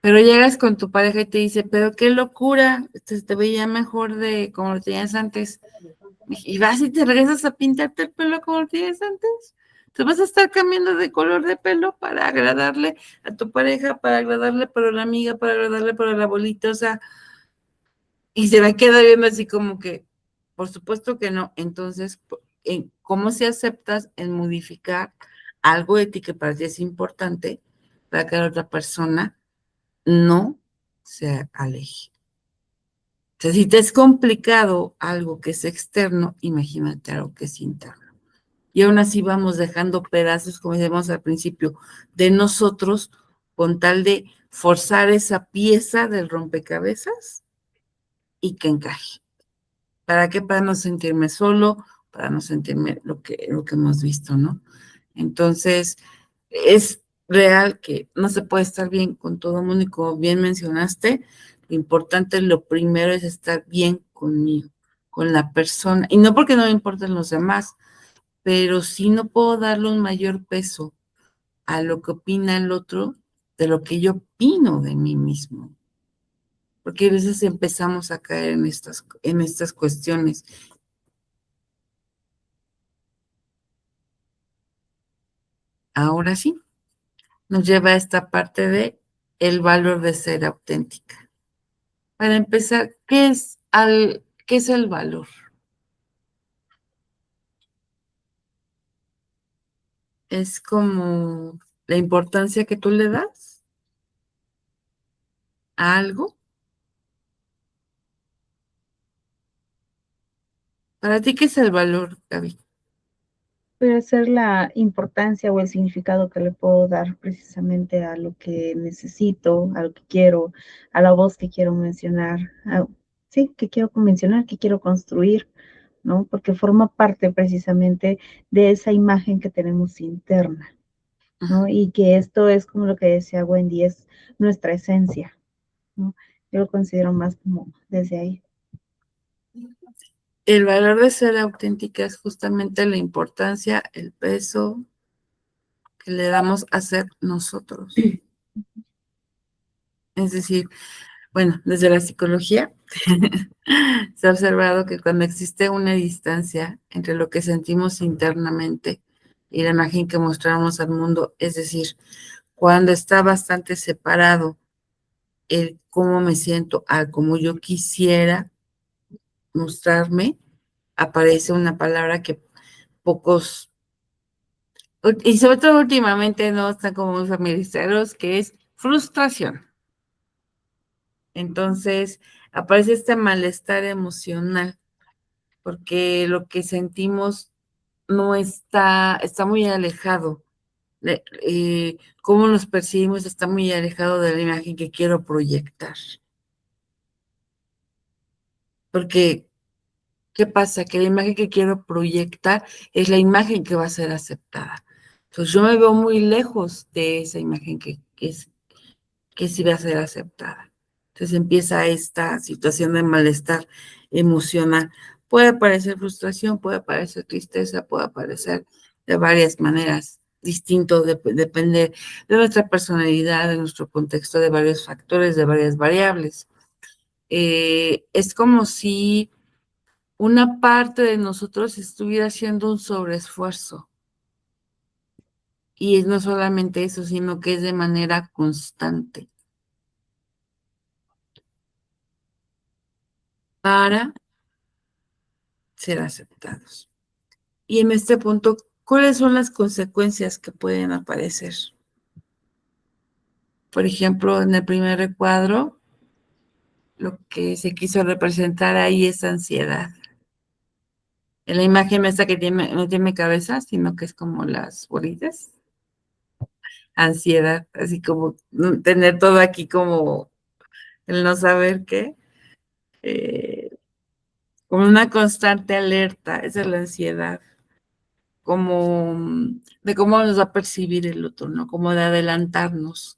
[SPEAKER 2] Pero llegas con tu pareja y te dice, pero qué locura, te veía mejor de como lo tenías antes. Y vas y te regresas a pintarte el pelo como lo tienes antes. Te vas a estar cambiando de color de pelo para agradarle a tu pareja, para agradarle para la amiga, para agradarle para la abuelita. O sea, Y se me queda viendo así como que, por supuesto que no. Entonces, ¿cómo se aceptas en modificar algo de ti que para ti es importante para que la otra persona no se aleje? O sea, si te es complicado algo que es externo, imagínate algo que es interno. Y aún así vamos dejando pedazos, como decíamos al principio, de nosotros con tal de forzar esa pieza del rompecabezas y que encaje. ¿Para qué? Para no sentirme solo, para no sentirme lo que hemos visto, ¿no? Entonces, es real que no se puede estar bien con todo el mundo y como bien mencionaste, lo importante, lo primero es estar bien conmigo, con la persona. Y no porque no me importen los demás, pero sí no puedo darle un mayor peso a lo que opina el otro de lo que yo opino de mí mismo. Porque a veces empezamos a caer en estas cuestiones. Ahora sí, nos lleva a esta parte de el valor de ser auténtica. Para empezar, qué es el valor? Es como la importancia que tú le das a algo. ¿Para ti qué es el valor, Gaby?
[SPEAKER 1] Puede ser la importancia o el significado que le puedo dar precisamente a lo que necesito, a lo que quiero, a la voz que quiero mencionar, sí, que quiero mencionar, que quiero construir, ¿no? Porque forma parte precisamente de esa imagen que tenemos interna, ¿no? Y que esto es como lo que decía Wendy, es nuestra esencia, ¿no? Yo lo considero más como desde ahí.
[SPEAKER 2] El valor de ser auténtica es justamente la importancia, el peso que le damos a ser nosotros. Es decir, bueno, desde la psicología se ha observado que cuando existe una distancia entre lo que sentimos internamente y la imagen que mostramos al mundo, es decir, cuando está bastante separado el cómo me siento a cómo yo quisiera mostrarme, aparece una palabra que pocos, y sobre todo últimamente no están como muy familiarizados, que es frustración. Entonces, aparece este malestar emocional, porque lo que sentimos no está muy alejado. Cómo nos percibimos está muy alejado de la imagen que quiero proyectar. Porque, ¿qué pasa? Que la imagen que quiero proyectar es la imagen que va a ser aceptada. Entonces, yo me veo muy lejos de esa imagen que sí va a ser aceptada. Entonces empieza esta situación de malestar emocional. Puede aparecer frustración, puede aparecer tristeza, puede aparecer de varias maneras, distinto, depende de nuestra personalidad, de nuestro contexto, de varios factores, de varias variables. Es como si una parte de nosotros estuviera haciendo un sobreesfuerzo. Y no solamente eso, sino que es de manera constante para ser aceptados. Y en este punto, ¿cuáles son las consecuencias que pueden aparecer? Por ejemplo, en el primer recuadro, lo que se quiso representar ahí es ansiedad. En la imagen esta que no tiene cabeza, sino que es como las bolitas. Ansiedad, así como tener todo aquí como el no saber qué. Como una constante alerta, esa es la ansiedad. Como de cómo nos va a percibir el otro, ¿no? Como de adelantarnos.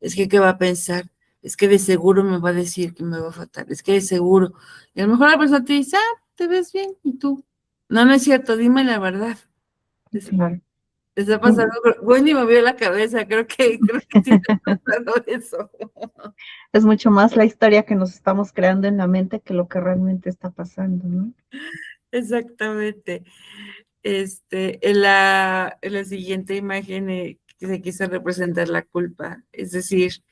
[SPEAKER 2] Es que ¿qué va a pensar? Es que de seguro me va a decir que me va a faltar, es que de seguro. Y a lo mejor la persona te dice, te ves bien, y tú. No, no es cierto, dime la verdad.
[SPEAKER 1] Claro.
[SPEAKER 2] ¿Te está pasando? Wendy me vio la cabeza, creo que sí está pasando eso.
[SPEAKER 1] Es mucho más la historia que nos estamos creando en la mente que lo que realmente está pasando, ¿no?
[SPEAKER 2] Exactamente. En la siguiente imagen que se quiso representar la culpa, es decir,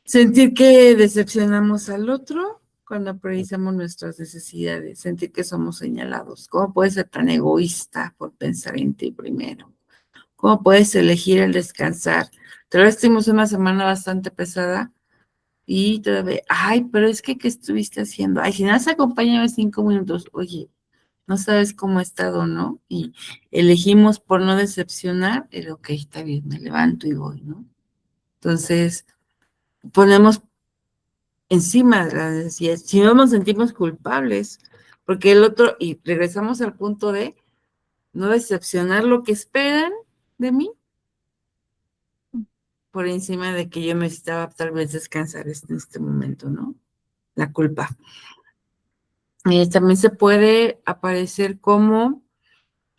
[SPEAKER 2] Sentir que decepcionamos al otro cuando priorizamos nuestras necesidades, sentir que somos señalados. ¿Cómo puedes ser tan egoísta por pensar en ti primero? ¿Cómo puedes elegir el descansar? Tal vez tuvimos una semana bastante pesada y todavía, ay, pero es que, ¿qué estuviste haciendo? Ay, si nada, acompáñame 5 minutos. Oye, no sabes cómo he estado, ¿no? Y elegimos por no decepcionar, el ok, está bien, me levanto y voy, ¿no? Entonces, ponemos encima de las necesidades, si no nos sentimos culpables, porque el otro, y regresamos al punto de no decepcionar lo que esperan de mí, por encima de que yo necesitaba tal vez descansar en este momento, ¿no? La culpa. También se puede aparecer como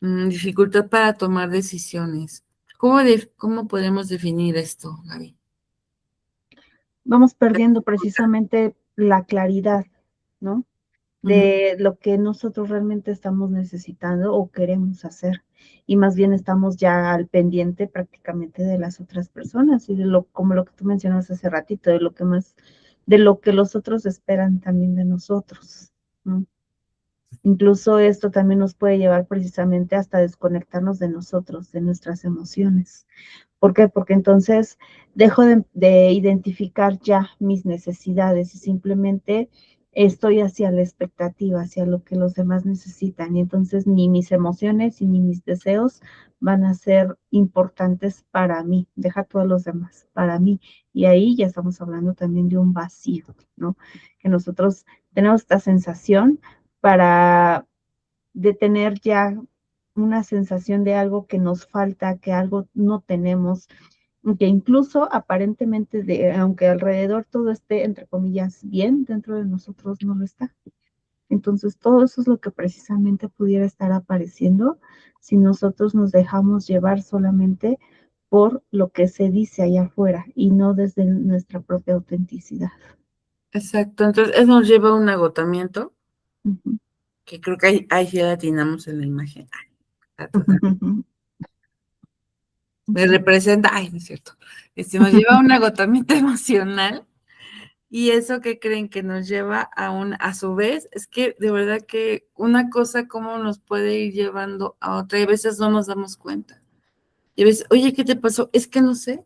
[SPEAKER 2] dificultad para tomar decisiones. ¿Cómo podemos definir esto, Gaby?
[SPEAKER 1] Vamos perdiendo precisamente la claridad, ¿no? De lo que nosotros realmente estamos necesitando o queremos hacer. Y más bien estamos ya al pendiente prácticamente de las otras personas y de como lo que tú mencionas hace ratito, de lo que los otros esperan también de nosotros, ¿no? Incluso esto también nos puede llevar precisamente hasta desconectarnos de nosotros, de nuestras emociones. ¿Por qué? Porque entonces dejo de identificar ya mis necesidades y simplemente estoy hacia la expectativa, hacia lo que los demás necesitan. Y entonces ni mis emociones ni mis deseos van a ser importantes para mí. Deja a todos los demás para mí. Y ahí ya estamos hablando también de un vacío, ¿no? Que nosotros tenemos esta sensación de tener ya una sensación de algo que nos falta, que algo no tenemos, que incluso aparentemente, aunque alrededor todo esté, entre comillas, bien, dentro de nosotros no lo está. Entonces, todo eso es lo que precisamente pudiera estar apareciendo si nosotros nos dejamos llevar solamente por lo que se dice allá afuera y no desde nuestra propia autenticidad.
[SPEAKER 2] Exacto, entonces eso nos lleva a un agotamiento,
[SPEAKER 1] Uh-huh.
[SPEAKER 2] que creo que ahí sí atinamos en la imagen. Me representa, ay, no es cierto, nos lleva a un agotamiento emocional. Y eso que creen que nos lleva a su vez, es que de verdad que una cosa como nos puede ir llevando a otra, y a veces no nos damos cuenta. Y a veces, oye, ¿qué te pasó? Es que no sé.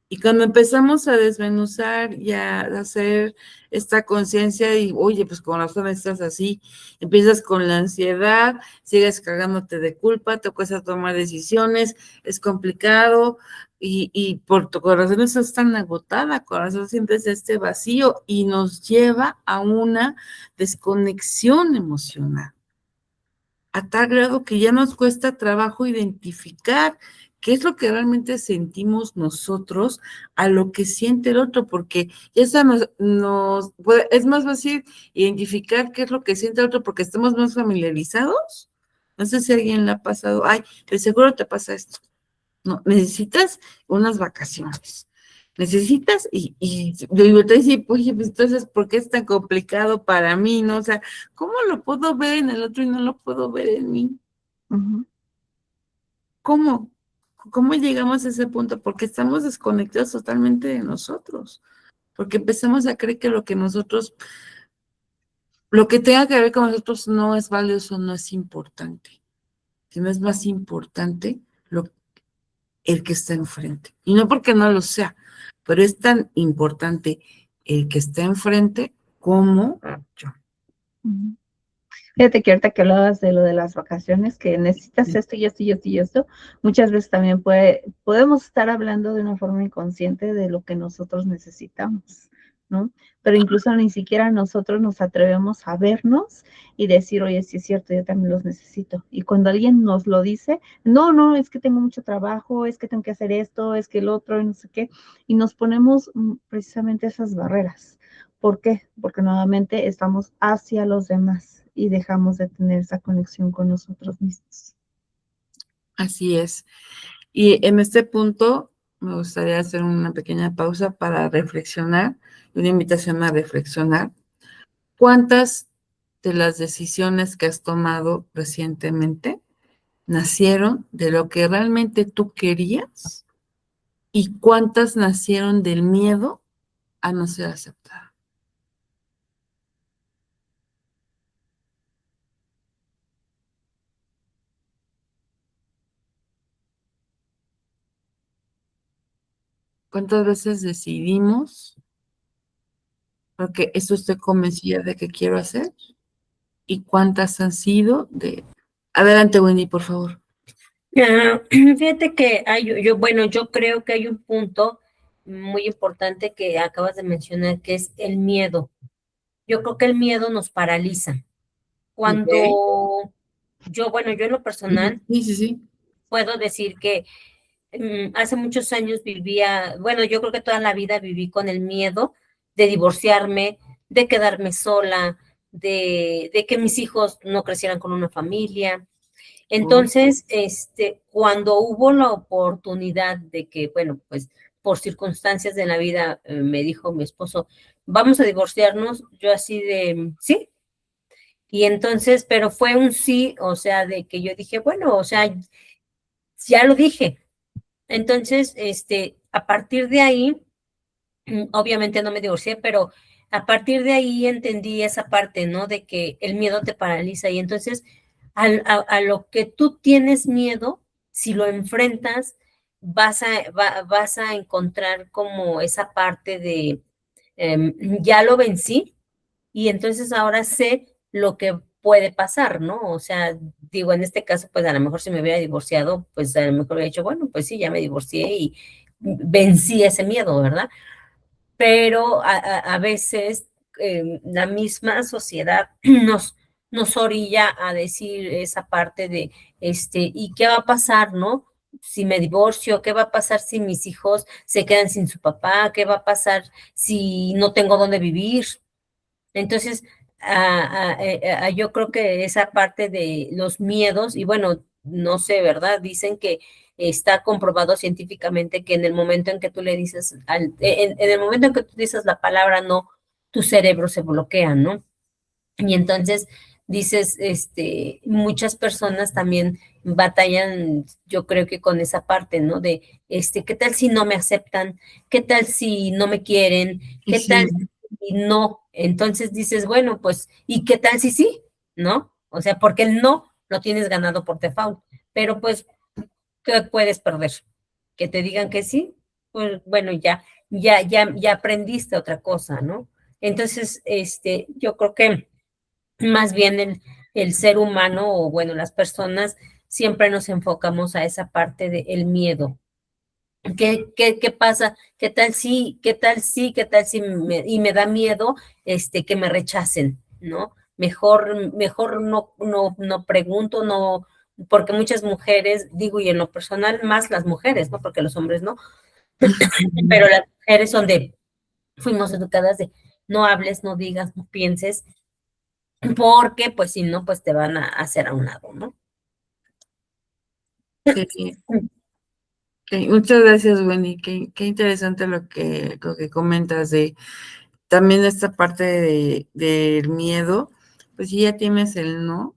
[SPEAKER 2] Y cuando empezamos a desmenuzar y a hacer esta conciencia y, oye, pues con razón estás así, empiezas con la ansiedad, sigues cargándote de culpa, te cuesta tomar decisiones, es complicado y por tu corazón estás tan agotada, corazón sientes este vacío y nos lleva a una desconexión emocional a tal grado que ya nos cuesta trabajo identificar qué es lo que realmente sentimos nosotros a lo que siente el otro, porque ya es más fácil identificar qué es lo que siente el otro porque estamos más familiarizados. No sé si a alguien le ha pasado, ay, de seguro te pasa esto. No, necesitas unas vacaciones. Necesitas, y yo te decía, oye, pues entonces, ¿por qué es tan complicado para mí? ¿No? O sea, ¿cómo lo puedo ver en el otro y no lo puedo ver en mí?
[SPEAKER 1] Uh-huh.
[SPEAKER 2] ¿Cómo? ¿Cómo llegamos a ese punto? Porque estamos desconectados totalmente de nosotros. Porque empezamos a creer que lo que tenga que ver con nosotros no es valioso, no es importante. Sino es más importante el que está enfrente. Y no porque no lo sea, pero es tan importante el que está enfrente como yo.
[SPEAKER 1] Uh-huh. Fíjate que ahorita que hablabas de lo de las vacaciones, que necesitas esto y esto y esto y esto, muchas veces también podemos estar hablando de una forma inconsciente de lo que nosotros necesitamos, ¿no? Pero incluso ni siquiera nosotros nos atrevemos a vernos y decir, oye, sí es cierto, yo también los necesito. Y cuando alguien nos lo dice, no, es que tengo mucho trabajo, es que tengo que hacer esto, es que el otro, y no sé qué, y nos ponemos precisamente esas barreras. ¿Por qué? Porque nuevamente estamos hacia los demás y dejamos de tener esa conexión con nosotros mismos.
[SPEAKER 2] Así es. Y en este punto me gustaría hacer una pequeña pausa para reflexionar, una invitación a reflexionar. ¿Cuántas de las decisiones que has tomado recientemente nacieron de lo que realmente tú querías? ¿Y cuántas nacieron del miedo a no ser aceptada. ¿Cuántas veces decidimos, porque eso estoy convencida de que quiero hacer? ¿Y cuántas han sido de... Adelante, Wendy, por favor.
[SPEAKER 4] Fíjate que bueno, yo creo que hay un punto muy importante que acabas de mencionar, que es el miedo. Yo creo que el miedo nos paraliza. Cuando bueno, yo en lo personal
[SPEAKER 2] Sí, sí, sí.
[SPEAKER 4] puedo decir que hace muchos años bueno, yo creo que toda la vida viví con el miedo de divorciarme, de quedarme sola, de que mis hijos no crecieran con una familia. Entonces, cuando hubo la oportunidad de que, bueno, pues por circunstancias de la vida, me dijo mi esposo, vamos a divorciarnos, yo así de, sí. Y entonces, pero fue un sí, o sea, de que yo dije, bueno, o sea, ya lo dije. Entonces, a partir de ahí, obviamente no me divorcié, pero a partir de ahí entendí esa parte, ¿no? De que el miedo te paraliza y entonces a lo que tú tienes miedo, si lo enfrentas, vas a encontrar como esa parte de, ya lo vencí y entonces ahora sé lo que puede pasar, ¿no? O sea, digo, en este caso, pues a lo mejor si me hubiera divorciado, pues a lo mejor hubiera dicho, bueno, pues sí, ya me divorcié y vencí ese miedo, ¿verdad? Pero a veces la misma sociedad nos orilla a decir esa parte de, ¿y qué va a pasar, no? Si me divorcio, ¿qué va a pasar si mis hijos se quedan sin su papá? ¿Qué va a pasar si no tengo dónde vivir? Entonces, yo creo que esa parte de los miedos, y bueno, no sé, ¿verdad? Dicen que está comprobado científicamente que en el momento en que tú le dices, en el momento en que tú dices la palabra no, tu cerebro se bloquea, ¿no? Y entonces dices, muchas personas también batallan, yo creo que con esa parte, ¿no? De, ¿qué tal si no me aceptan? ¿Qué tal si no me quieren?
[SPEAKER 2] Y
[SPEAKER 4] ¿Qué tal
[SPEAKER 2] sí,
[SPEAKER 4] si no? Entonces dices, bueno, pues, ¿y qué tal si sí? ¿No? O sea, porque el no lo tienes ganado por default, pero pues, ¿qué puedes perder? Que te digan que sí, pues bueno, ya aprendiste otra cosa, ¿no? Entonces, yo creo que más bien el ser humano o bueno, las personas siempre nos enfocamos a esa parte del miedo. ¿Qué pasa? ¿Qué tal si, qué tal si, qué tal si y me da miedo que me rechacen, ¿no? Mejor no pregunto, no, porque muchas mujeres, digo, y en lo personal más las mujeres, ¿no? Porque los hombres no, pero las mujeres son fuimos educadas de no hables, no digas, no pienses, porque pues si no, pues te van a hacer a un lado, ¿no?
[SPEAKER 2] sí. Ok, muchas gracias, Wendy. Qué interesante lo que comentas de también esta parte del miedo. Pues si ya tienes el no,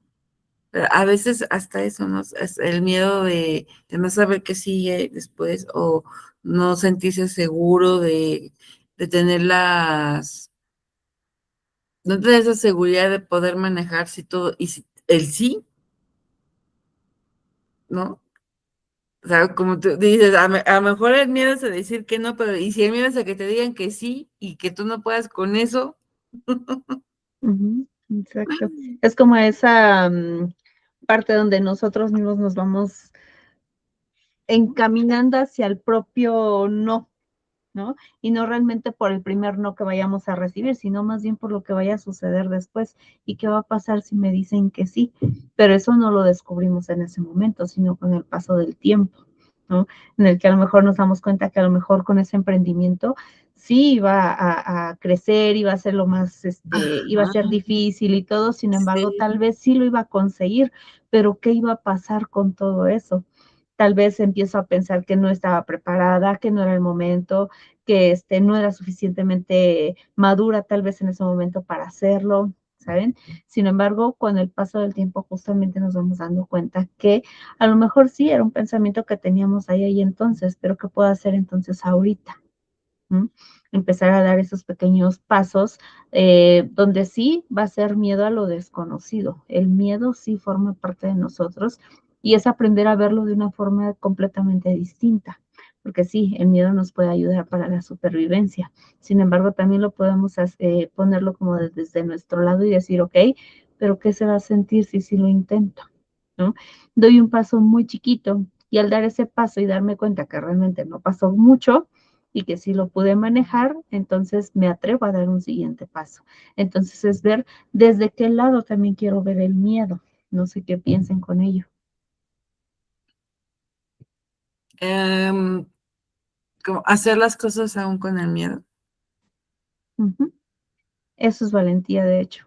[SPEAKER 2] pero a veces hasta eso, ¿no? Es el miedo de no saber qué sigue después o no sentirse seguro de tener no tener esa seguridad de poder manejar si todo, y si el sí, ¿no? O sea, como tú dices, a lo mejor el miedo es a decir que no, pero y si el miedo es a que te digan que sí y que tú no puedas con eso.
[SPEAKER 1] Ujú, exacto. Es como esa parte donde nosotros mismos nos vamos encaminando hacia el propio no, ¿no? Y no realmente por el primer no que vayamos a recibir, sino más bien por lo que vaya a suceder después y qué va a pasar si me dicen que sí. Pero eso no lo descubrimos en ese momento, sino con el paso del tiempo, ¿no? En el que a lo mejor nos damos cuenta que a lo mejor con ese emprendimiento sí iba a crecer, iba a ser lo más, iba a ser
[SPEAKER 2] Ajá,
[SPEAKER 1] difícil y todo, sin embargo,
[SPEAKER 2] sí,
[SPEAKER 1] tal vez sí lo iba a conseguir, pero ¿qué iba a pasar con todo eso? Tal vez empiezo a pensar que no estaba preparada, que no era el momento, que no era suficientemente madura tal vez en ese momento para hacerlo, ¿saben? Sin embargo, con el paso del tiempo justamente nos vamos dando cuenta que a lo mejor sí era un pensamiento que teníamos ahí entonces, pero ¿qué puedo hacer entonces ahorita? ¿m? Empezar a dar esos pequeños pasos, donde sí va a ser miedo a lo desconocido. El miedo sí forma parte de nosotros y es aprender a verlo de una forma completamente distinta, porque sí, el miedo nos puede ayudar para la supervivencia. Sin embargo, también lo podemos ponerlo como desde nuestro lado y decir, ok, pero ¿qué se va a sentir si lo intento? ¿No? Doy un paso muy chiquito y al dar ese paso y darme cuenta que realmente no pasó mucho y que sí lo pude manejar, entonces me atrevo a dar un siguiente paso. Entonces es ver desde qué lado también quiero ver el miedo. No sé qué piensen con ello.
[SPEAKER 2] Como hacer las cosas aún con el miedo.
[SPEAKER 1] Ujú. Eso es valentía, de hecho.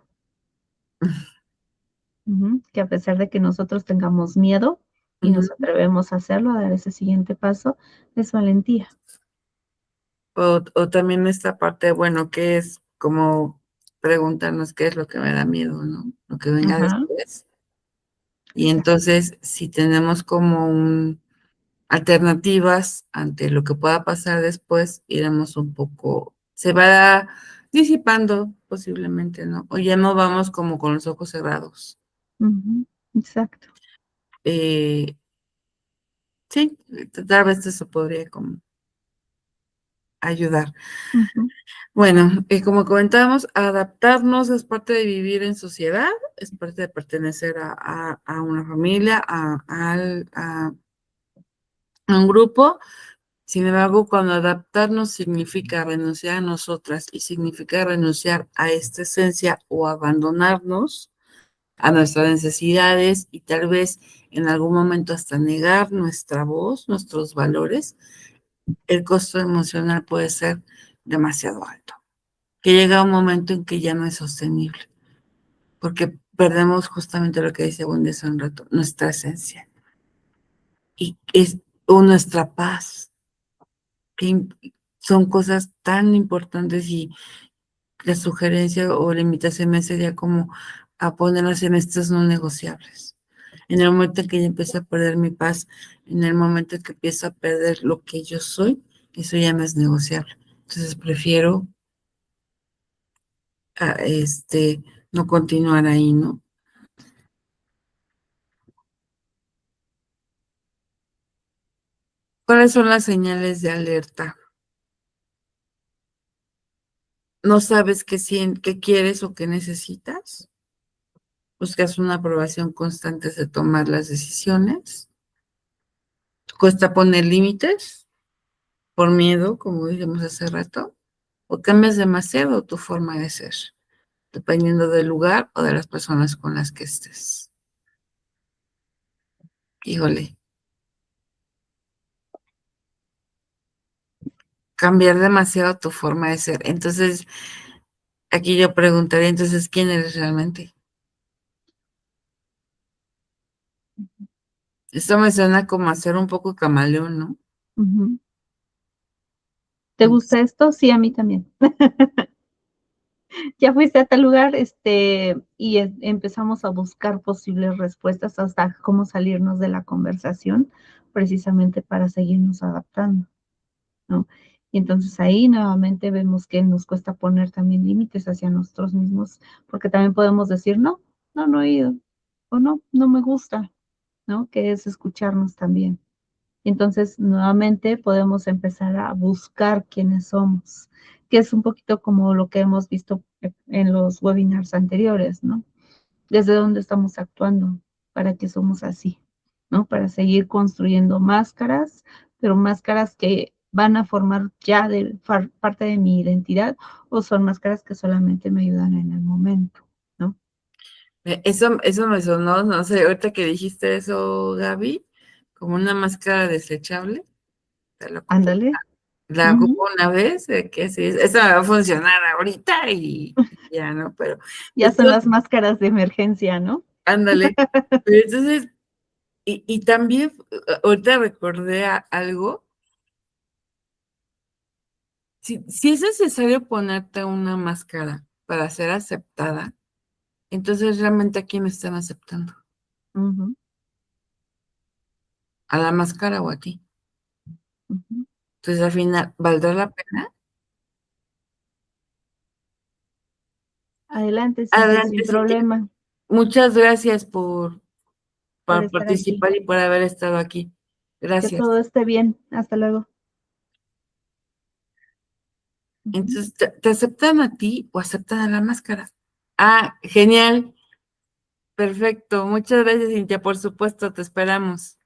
[SPEAKER 1] Ujú. Que a pesar de que nosotros tengamos miedo y nos
[SPEAKER 2] Ujú.
[SPEAKER 1] atrevemos a hacerlo, a dar ese siguiente paso, es valentía.
[SPEAKER 2] O también esta parte, bueno, que es como preguntarnos qué es lo que me da miedo, ¿no? Lo que venga
[SPEAKER 1] Ajá,
[SPEAKER 2] después. Y
[SPEAKER 1] exacto.
[SPEAKER 2] entonces, si tenemos como alternativas ante lo que pueda pasar después, iremos un poco, se va disipando posiblemente, ¿no? O ya no vamos como con los ojos cerrados.
[SPEAKER 1] Ujú, exacto.
[SPEAKER 2] Eh, sí, tal vez eso podría como ayudar.
[SPEAKER 1] Ujú,
[SPEAKER 2] Bueno, como comentábamos, adaptarnos es parte de vivir en sociedad, es parte de pertenecer a una familia, a un grupo. Sin embargo, cuando adaptarnos significa renunciar a nosotras y significa renunciar a esta esencia o abandonarnos a nuestras necesidades y tal vez en algún momento hasta negar nuestra voz, nuestros valores, el costo emocional puede ser demasiado alto, que llega un momento en que ya no es sostenible, porque perdemos justamente lo que dice Wendy hace un rato, nuestra esencia o nuestra paz, que son cosas tan importantes y la sugerencia o la invitación me sería como a ponerlas en estos no negociables. En el momento en que yo empiezo a perder mi paz, en el momento en que empiezo a perder lo que yo soy, eso ya no es negociable. Entonces prefiero no continuar ahí, ¿no? ¿Cuáles son las señales de alerta? ¿No sabes qué quieres o qué necesitas? ¿Buscas una aprobación constante de tomar las decisiones? ¿Cuesta poner límites por miedo, como dijimos hace rato? ¿O cambias demasiado tu forma de ser, dependiendo del lugar o de las personas con las que estés? Híjole, cambiar demasiado tu forma de ser. Entonces, aquí yo preguntaría, entonces, ¿quién eres realmente? Esto me suena como a ser un poco camaleón, ¿no?
[SPEAKER 1] Ujú. ¿Te gusta esto? Sí, a mí también. Ya fuiste a tal lugar, y empezamos a buscar posibles respuestas hasta cómo salirnos de la conversación, precisamente para seguirnos adaptando, ¿no? Y entonces ahí nuevamente vemos que nos cuesta poner también límites hacia nosotros mismos, porque también podemos decir: "No, no he ido", o "No, no me gusta", ¿no? Que es escucharnos también. Y entonces, nuevamente podemos empezar a buscar quiénes somos, que es un poquito como lo que hemos visto en los webinars anteriores, ¿no? Desde dónde estamos actuando, para qué somos así, ¿no? Para seguir construyendo máscaras, pero máscaras que van a formar ya parte de mi identidad o son máscaras que solamente me ayudan en el momento, ¿no?
[SPEAKER 2] Eso me sonó, no sé, ahorita que dijiste eso, Gaby, como una máscara desechable, te la ocupo,
[SPEAKER 1] Ándale.
[SPEAKER 2] la
[SPEAKER 1] Ujú.
[SPEAKER 2] ocupo una vez, que sí, esa me va a funcionar ahorita y ya, ¿no? Pero
[SPEAKER 1] Ya son
[SPEAKER 2] entonces,
[SPEAKER 1] las máscaras de emergencia, ¿no?
[SPEAKER 2] ándale. Pero entonces, y también, ahorita recordé algo, si es necesario ponerte una máscara para ser aceptada, entonces realmente a quién me están aceptando,
[SPEAKER 1] Ujú,
[SPEAKER 2] a la máscara o a ti.
[SPEAKER 1] ujú.
[SPEAKER 2] Entonces al final, ¿valdrá la pena?
[SPEAKER 1] Adelante, Cintia,
[SPEAKER 2] Adelante,
[SPEAKER 1] sin
[SPEAKER 2] Cintia.
[SPEAKER 1] problema
[SPEAKER 2] Muchas gracias por
[SPEAKER 1] por estar aquí.
[SPEAKER 2] participar y por haber estado aquí.
[SPEAKER 1] Que
[SPEAKER 2] Gracias.
[SPEAKER 1] todo esté bien. Hasta luego.
[SPEAKER 2] Entonces, ¿te aceptan a ti o aceptan a la máscara? Ah, genial. Perfecto. Muchas gracias, Cintia. Por supuesto, te esperamos.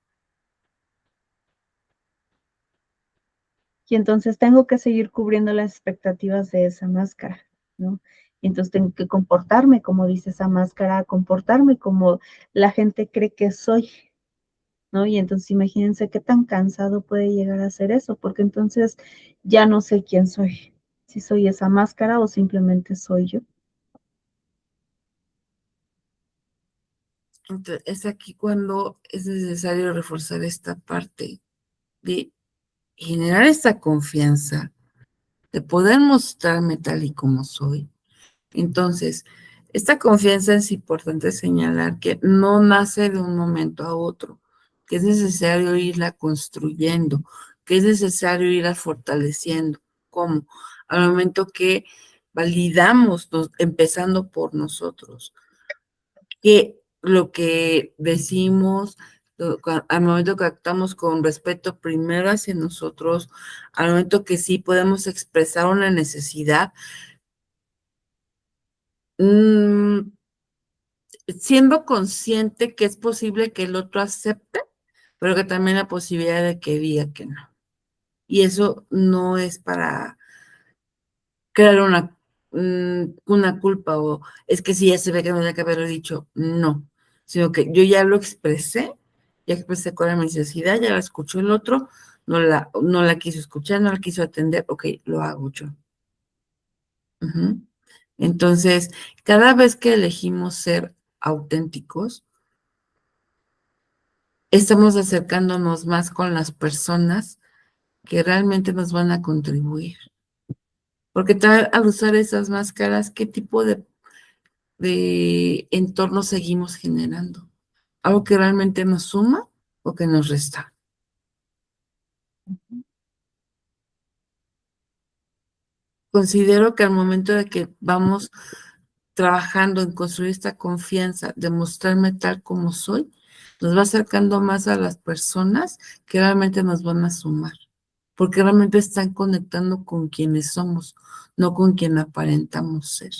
[SPEAKER 1] Y entonces tengo que seguir cubriendo las expectativas de esa máscara, ¿no? Y entonces tengo que comportarme como dice esa máscara, comportarme como la gente cree que soy, ¿no? Y entonces imagínense qué tan cansado puede llegar a ser eso, porque entonces ya no sé quién soy, si soy esa máscara o simplemente soy yo.
[SPEAKER 2] Entonces, es aquí cuando es necesario reforzar esta parte de generar esta confianza, de poder mostrarme tal y como soy. Entonces, esta confianza es importante señalar que no nace de un momento a otro, que es necesario irla construyendo, que es necesario irla fortaleciendo. ¿Cómo? Al momento que validamos, empezando por nosotros, que lo que decimos, al momento que actuamos con respeto primero hacia nosotros, al momento que sí podemos expresar una necesidad, siendo consciente que es posible que el otro acepte, pero que también la posibilidad de que diga que no. Y eso no es para crear una culpa o es que si ya se ve que no tenía que haberlo dicho, no, sino que yo ya lo expresé, ya expresé cuál era mi necesidad, ya la escuchó el otro, no la quiso escuchar, no la quiso atender, ok, lo hago yo. Ujú. Entonces, cada vez que elegimos ser auténticos, estamos acercándonos más con las personas que realmente nos van a contribuir. Porque también al usar esas máscaras, ¿qué tipo de entorno seguimos generando? ¿Algo que realmente nos suma o que nos resta? Considero que al momento de que vamos trabajando en construir esta confianza, de mostrarme tal como soy, nos va acercando más a las personas que realmente nos van a sumar, porque realmente están conectando con quienes somos, no con quien aparentamos ser.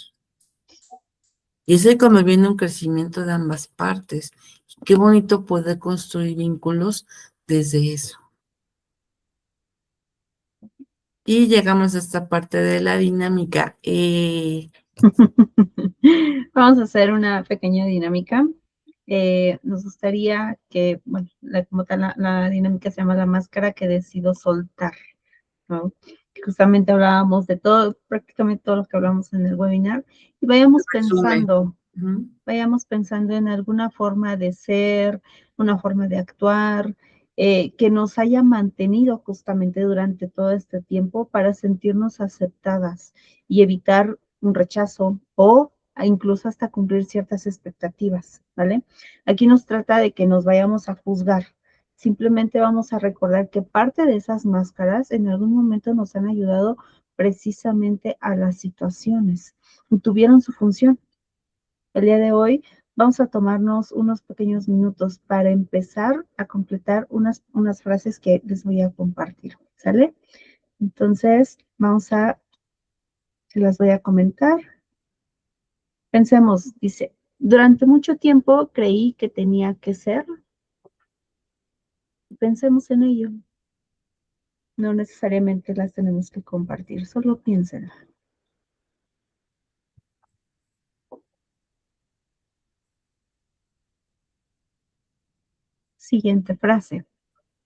[SPEAKER 2] Y es ahí cuando viene un crecimiento de ambas partes. Qué bonito poder construir vínculos desde eso. Y llegamos a esta parte de la dinámica.
[SPEAKER 1] Vamos a hacer una pequeña dinámica. Nos gustaría que, bueno, como tal, la dinámica se llama la máscara que decido soltar, ¿no? Que justamente hablábamos de todo, prácticamente todo lo que hablamos en el webinar, y
[SPEAKER 2] Resumen. Ujú.
[SPEAKER 1] vayamos pensando en alguna forma de ser, una forma de actuar, que nos haya mantenido justamente durante todo este tiempo para sentirnos aceptadas y evitar un rechazo o incluso hasta cumplir ciertas expectativas, ¿vale? Aquí nos trata de que nos vayamos a juzgar. Simplemente vamos a recordar que parte de esas máscaras en algún momento nos han ayudado precisamente a las situaciones y tuvieron su función. El día de hoy vamos a tomarnos unos pequeños minutos para empezar a completar unas frases que les voy a compartir, ¿sale? Entonces, se las voy a comentar. Pensemos, dice, durante mucho tiempo creí que tenía que ser. Pensemos en ello. No necesariamente las tenemos que compartir, solo piénsenla. Siguiente frase.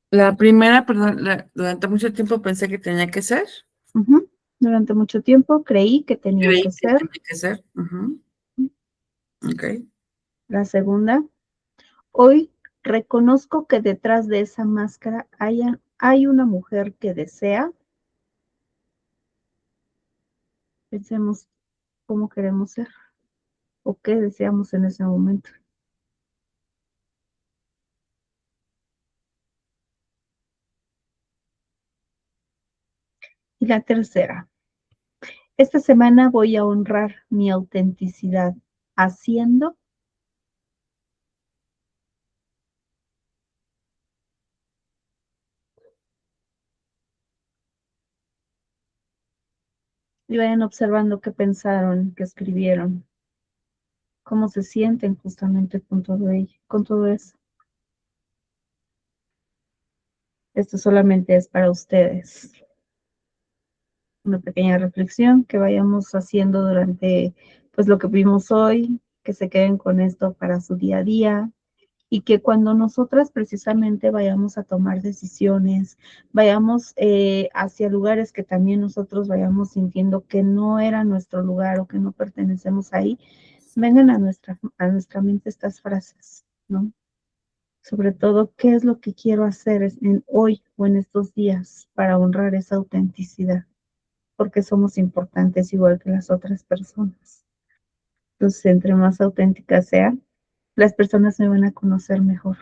[SPEAKER 2] La primera, perdón, durante mucho tiempo pensé que tenía que ser.
[SPEAKER 1] Ujú. Durante mucho tiempo creí que tenía
[SPEAKER 2] Creí
[SPEAKER 1] que
[SPEAKER 2] que
[SPEAKER 1] ser.
[SPEAKER 2] tenía que ser. Ujú. Ok.
[SPEAKER 1] La segunda, hoy reconozco que detrás de esa máscara hay una mujer que desea. Pensemos cómo queremos ser o qué deseamos en ese momento. Y la tercera, Esta semana voy a honrar mi autenticidad haciendo. Y vayan observando qué pensaron, qué escribieron, cómo se sienten justamente con todo ello, con todo eso. Esto solamente es para ustedes. Una pequeña reflexión que vayamos haciendo durante pues lo que vimos hoy, que se queden con esto para su día a día y que cuando nosotras precisamente vayamos a tomar decisiones, vayamos hacia lugares que también nosotros vayamos sintiendo que no era nuestro lugar o que no pertenecemos ahí, vengan a nuestra mente estas frases, ¿no? Sobre todo, ¿qué es lo que quiero hacer en hoy o en estos días para honrar esa autenticidad? Porque somos importantes igual que las otras personas. Entonces, entre más auténticas sean, las personas me van a conocer mejor.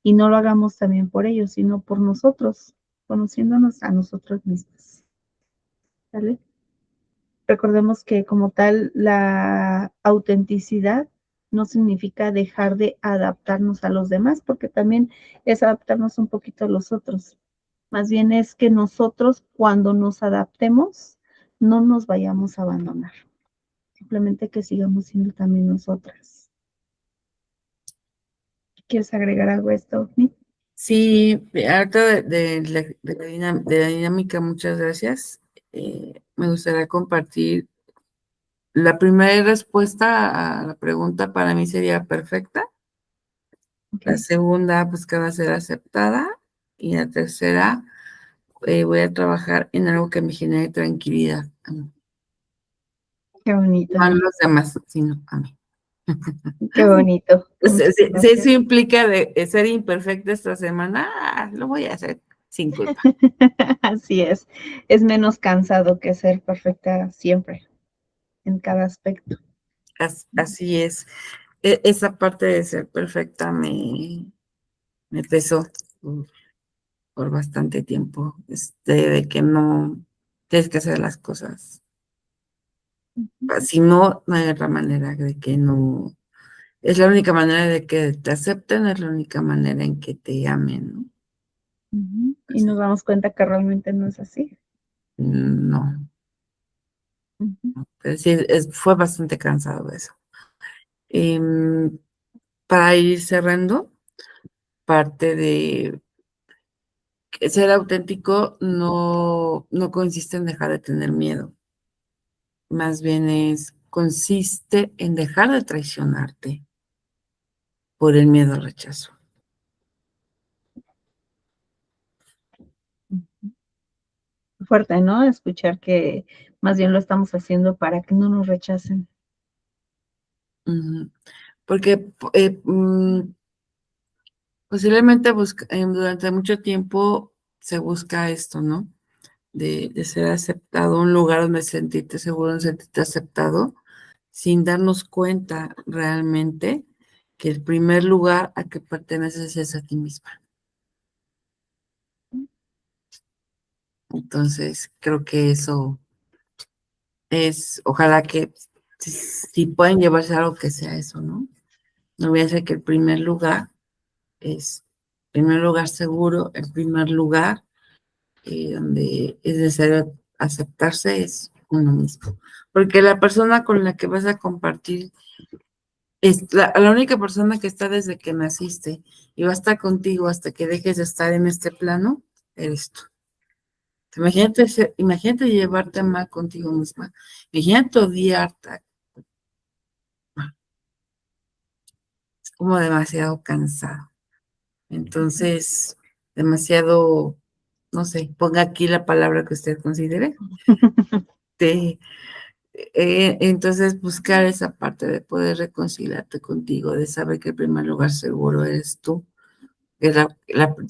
[SPEAKER 1] Y no lo hagamos también por ellos, sino por nosotros, conociéndonos a nosotros mismos. ¿Vale? Recordemos que como tal, la autenticidad no significa dejar de adaptarnos a los demás, porque también es adaptarnos un poquito a los otros. Más bien es que nosotros, cuando nos adaptemos, no nos vayamos a abandonar. Simplemente que sigamos siendo también nosotras. ¿Quieres agregar algo a esto, Ofni?
[SPEAKER 2] Sí, ahorita de la dinámica, muchas gracias. Me gustaría compartir. La primera respuesta a la pregunta para mí sería perfecta. La
[SPEAKER 1] Okay.
[SPEAKER 2] segunda, buscar ser aceptada. Y la tercera, voy a trabajar en algo que me genere tranquilidad.
[SPEAKER 1] Qué bonito.
[SPEAKER 2] No a los demás, sino a mí.
[SPEAKER 1] Qué bonito.
[SPEAKER 2] Si eso implica de ser imperfecta esta semana, lo voy a hacer sin culpa.
[SPEAKER 1] Así es. Es menos cansado que ser perfecta siempre, en cada aspecto.
[SPEAKER 2] Así es. Esa parte de ser perfecta me pesó por bastante tiempo. De que no tienes que hacer las cosas. Si no, no hay otra manera de que no. Es la única manera de que te acepten, es la única manera en que te amen, ¿no?
[SPEAKER 1] Y nos damos cuenta que realmente no es así.
[SPEAKER 2] No. Es decir, fue bastante cansado eso. Para ir cerrando, parte de ser auténtico no consiste en dejar de tener miedo. Más bien consiste en dejar de traicionarte por el miedo al rechazo.
[SPEAKER 1] Fuerte, ¿no? Escuchar que más bien lo estamos haciendo para que no nos rechacen.
[SPEAKER 2] Porque posiblemente durante mucho tiempo se busca esto, ¿no? De ser aceptado, un lugar donde sentirte seguro, donde sentirte aceptado, sin darnos cuenta realmente que el primer lugar a que perteneces es a ti misma. Entonces, creo que eso es, ojalá que si pueden llevarse algo que sea eso, ¿no? No voy a hacer que el primer lugar es, el primer lugar seguro, el primer lugar donde es necesario aceptarse es uno mismo. Porque la persona con la que vas a compartir es la única persona que está desde que naciste y va a estar contigo hasta que dejes de estar en este plano, eres tú. Imagínate llevarte mal contigo misma. Imagínate odiarte. Es como demasiado cansado. Entonces, demasiado, no sé, ponga aquí la palabra que usted considere. Entonces, buscar esa parte de poder reconciliarte contigo, de saber que el primer lugar seguro eres tú, que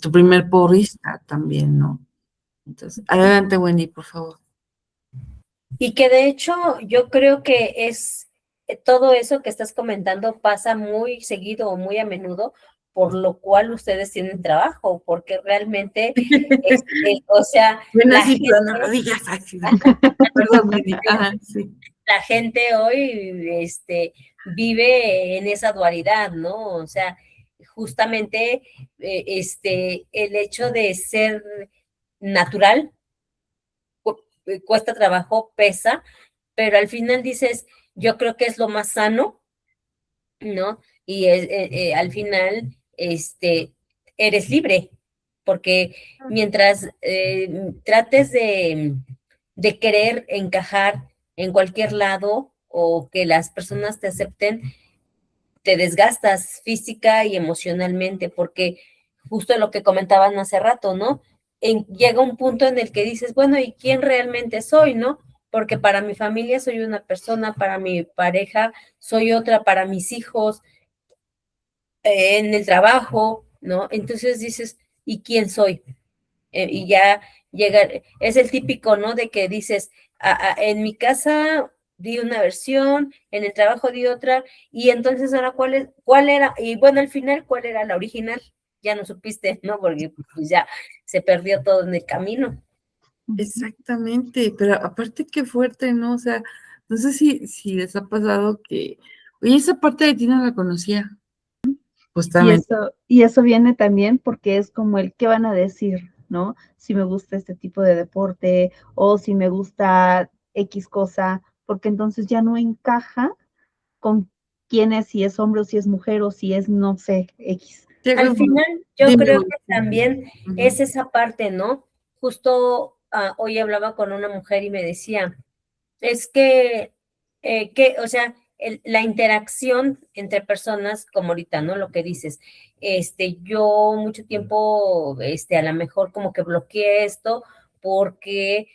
[SPEAKER 2] tu primer porrista también, ¿no? Entonces, adelante, Wendy, por favor.
[SPEAKER 4] Y que de hecho yo creo que es todo eso que estás comentando pasa muy seguido o muy a menudo por lo cual ustedes tienen trabajo, porque realmente, o sea,
[SPEAKER 2] Bueno,
[SPEAKER 4] la
[SPEAKER 2] sí, pero no
[SPEAKER 4] gente,
[SPEAKER 2] lo digas así. Perdón, Wendy. Ajá, sí.
[SPEAKER 4] la gente hoy vive en esa dualidad, ¿no? O sea, justamente el hecho de ser natural cuesta trabajo, pesa, pero al final dices, yo creo que es lo más sano, ¿no? Y al final, eres libre, porque mientras trates de querer encajar en cualquier lado o que las personas te acepten, te desgastas física y emocionalmente, porque justo lo que comentaban hace rato, ¿no? Llega un punto en el que dices, bueno, ¿y quién realmente soy, no? Porque para mi familia soy una persona, para mi pareja soy otra, para mis hijos, en el trabajo, ¿no? Entonces dices, ¿y quién soy? Y ya llega, es el típico, ¿no? De que dices, en mi casa di una versión, en el trabajo di otra, y entonces ahora cuál era, y bueno, al final, ¿cuál era la original? Ya no supiste, ¿no? Porque pues ya se perdió todo en el camino.
[SPEAKER 2] Exactamente, pero aparte qué fuerte, ¿no? O sea, no sé si les ha pasado que, oye, esa parte de ti no la conocía, justamente.
[SPEAKER 1] Y eso viene también porque es como el qué van a decir, ¿no? Si me gusta este tipo de deporte o si me gusta X cosa, porque entonces ya no encaja con quién es, si es hombre o si es mujer o si es, no sé, X.
[SPEAKER 4] Al final, yo
[SPEAKER 2] Dime,
[SPEAKER 4] creo
[SPEAKER 2] Wendy.
[SPEAKER 4] que también es esa parte, ¿no? Justo hoy hablaba con una mujer y me decía, es o sea, la interacción entre personas, como ahorita, ¿no? Lo que dices, yo mucho tiempo, a lo mejor como que bloqueé esto porque,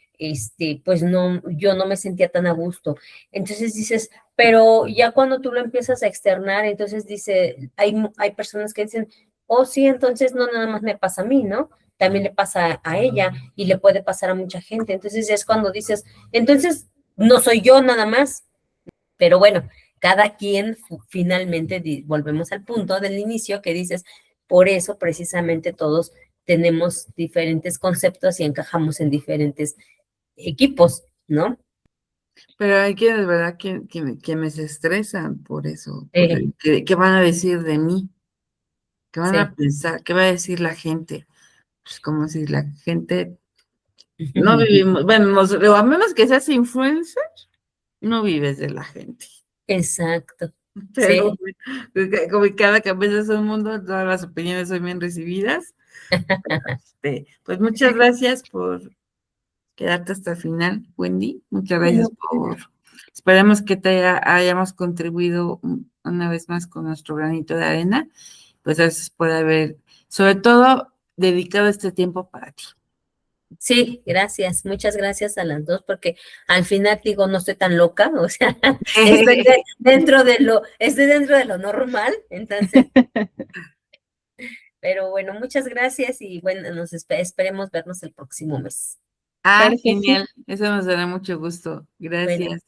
[SPEAKER 4] pues no, yo no me sentía tan a gusto. Entonces dices, pero ya cuando tú lo empiezas a externar, entonces dice, hay personas que dicen, oh, sí, entonces no nada más me pasa a mí, ¿no? También le pasa a ella y le puede pasar a mucha gente. Entonces es cuando dices, entonces no soy yo nada más, pero bueno, cada quien finalmente, volvemos al punto del inicio que dices, por eso precisamente todos tenemos diferentes conceptos y encajamos en diferentes equipos, ¿no?
[SPEAKER 2] Pero hay quienes, ¿verdad?, que me se estresan por eso,
[SPEAKER 4] Sí,
[SPEAKER 2] ¿qué van a decir de mí? ¿Qué van a
[SPEAKER 4] sí.
[SPEAKER 2] pensar? ¿Qué va a decir la gente? Pues como si la gente no vivimos, bueno, a menos que seas influencer, no vives de la gente.
[SPEAKER 4] Exacto.
[SPEAKER 2] Pero
[SPEAKER 4] Sí.
[SPEAKER 2] como que cada cabeza es un mundo, todas las opiniones son bien recibidas. Pues muchas gracias por quedarte hasta el final, Wendy. Muchas gracias esperemos que hayamos contribuido una vez más con nuestro granito de arena. Pues gracias por haber, sobre todo, dedicado este tiempo para ti.
[SPEAKER 4] Sí, gracias, muchas gracias a las dos, porque al final digo, no estoy tan loca, o sea, estoy dentro de lo normal, entonces, pero bueno, muchas gracias y bueno, esperemos vernos el próximo mes.
[SPEAKER 1] Claro que sí.
[SPEAKER 2] Genial, eso nos dará mucho gusto.
[SPEAKER 4] Bueno.
[SPEAKER 2] Gracias.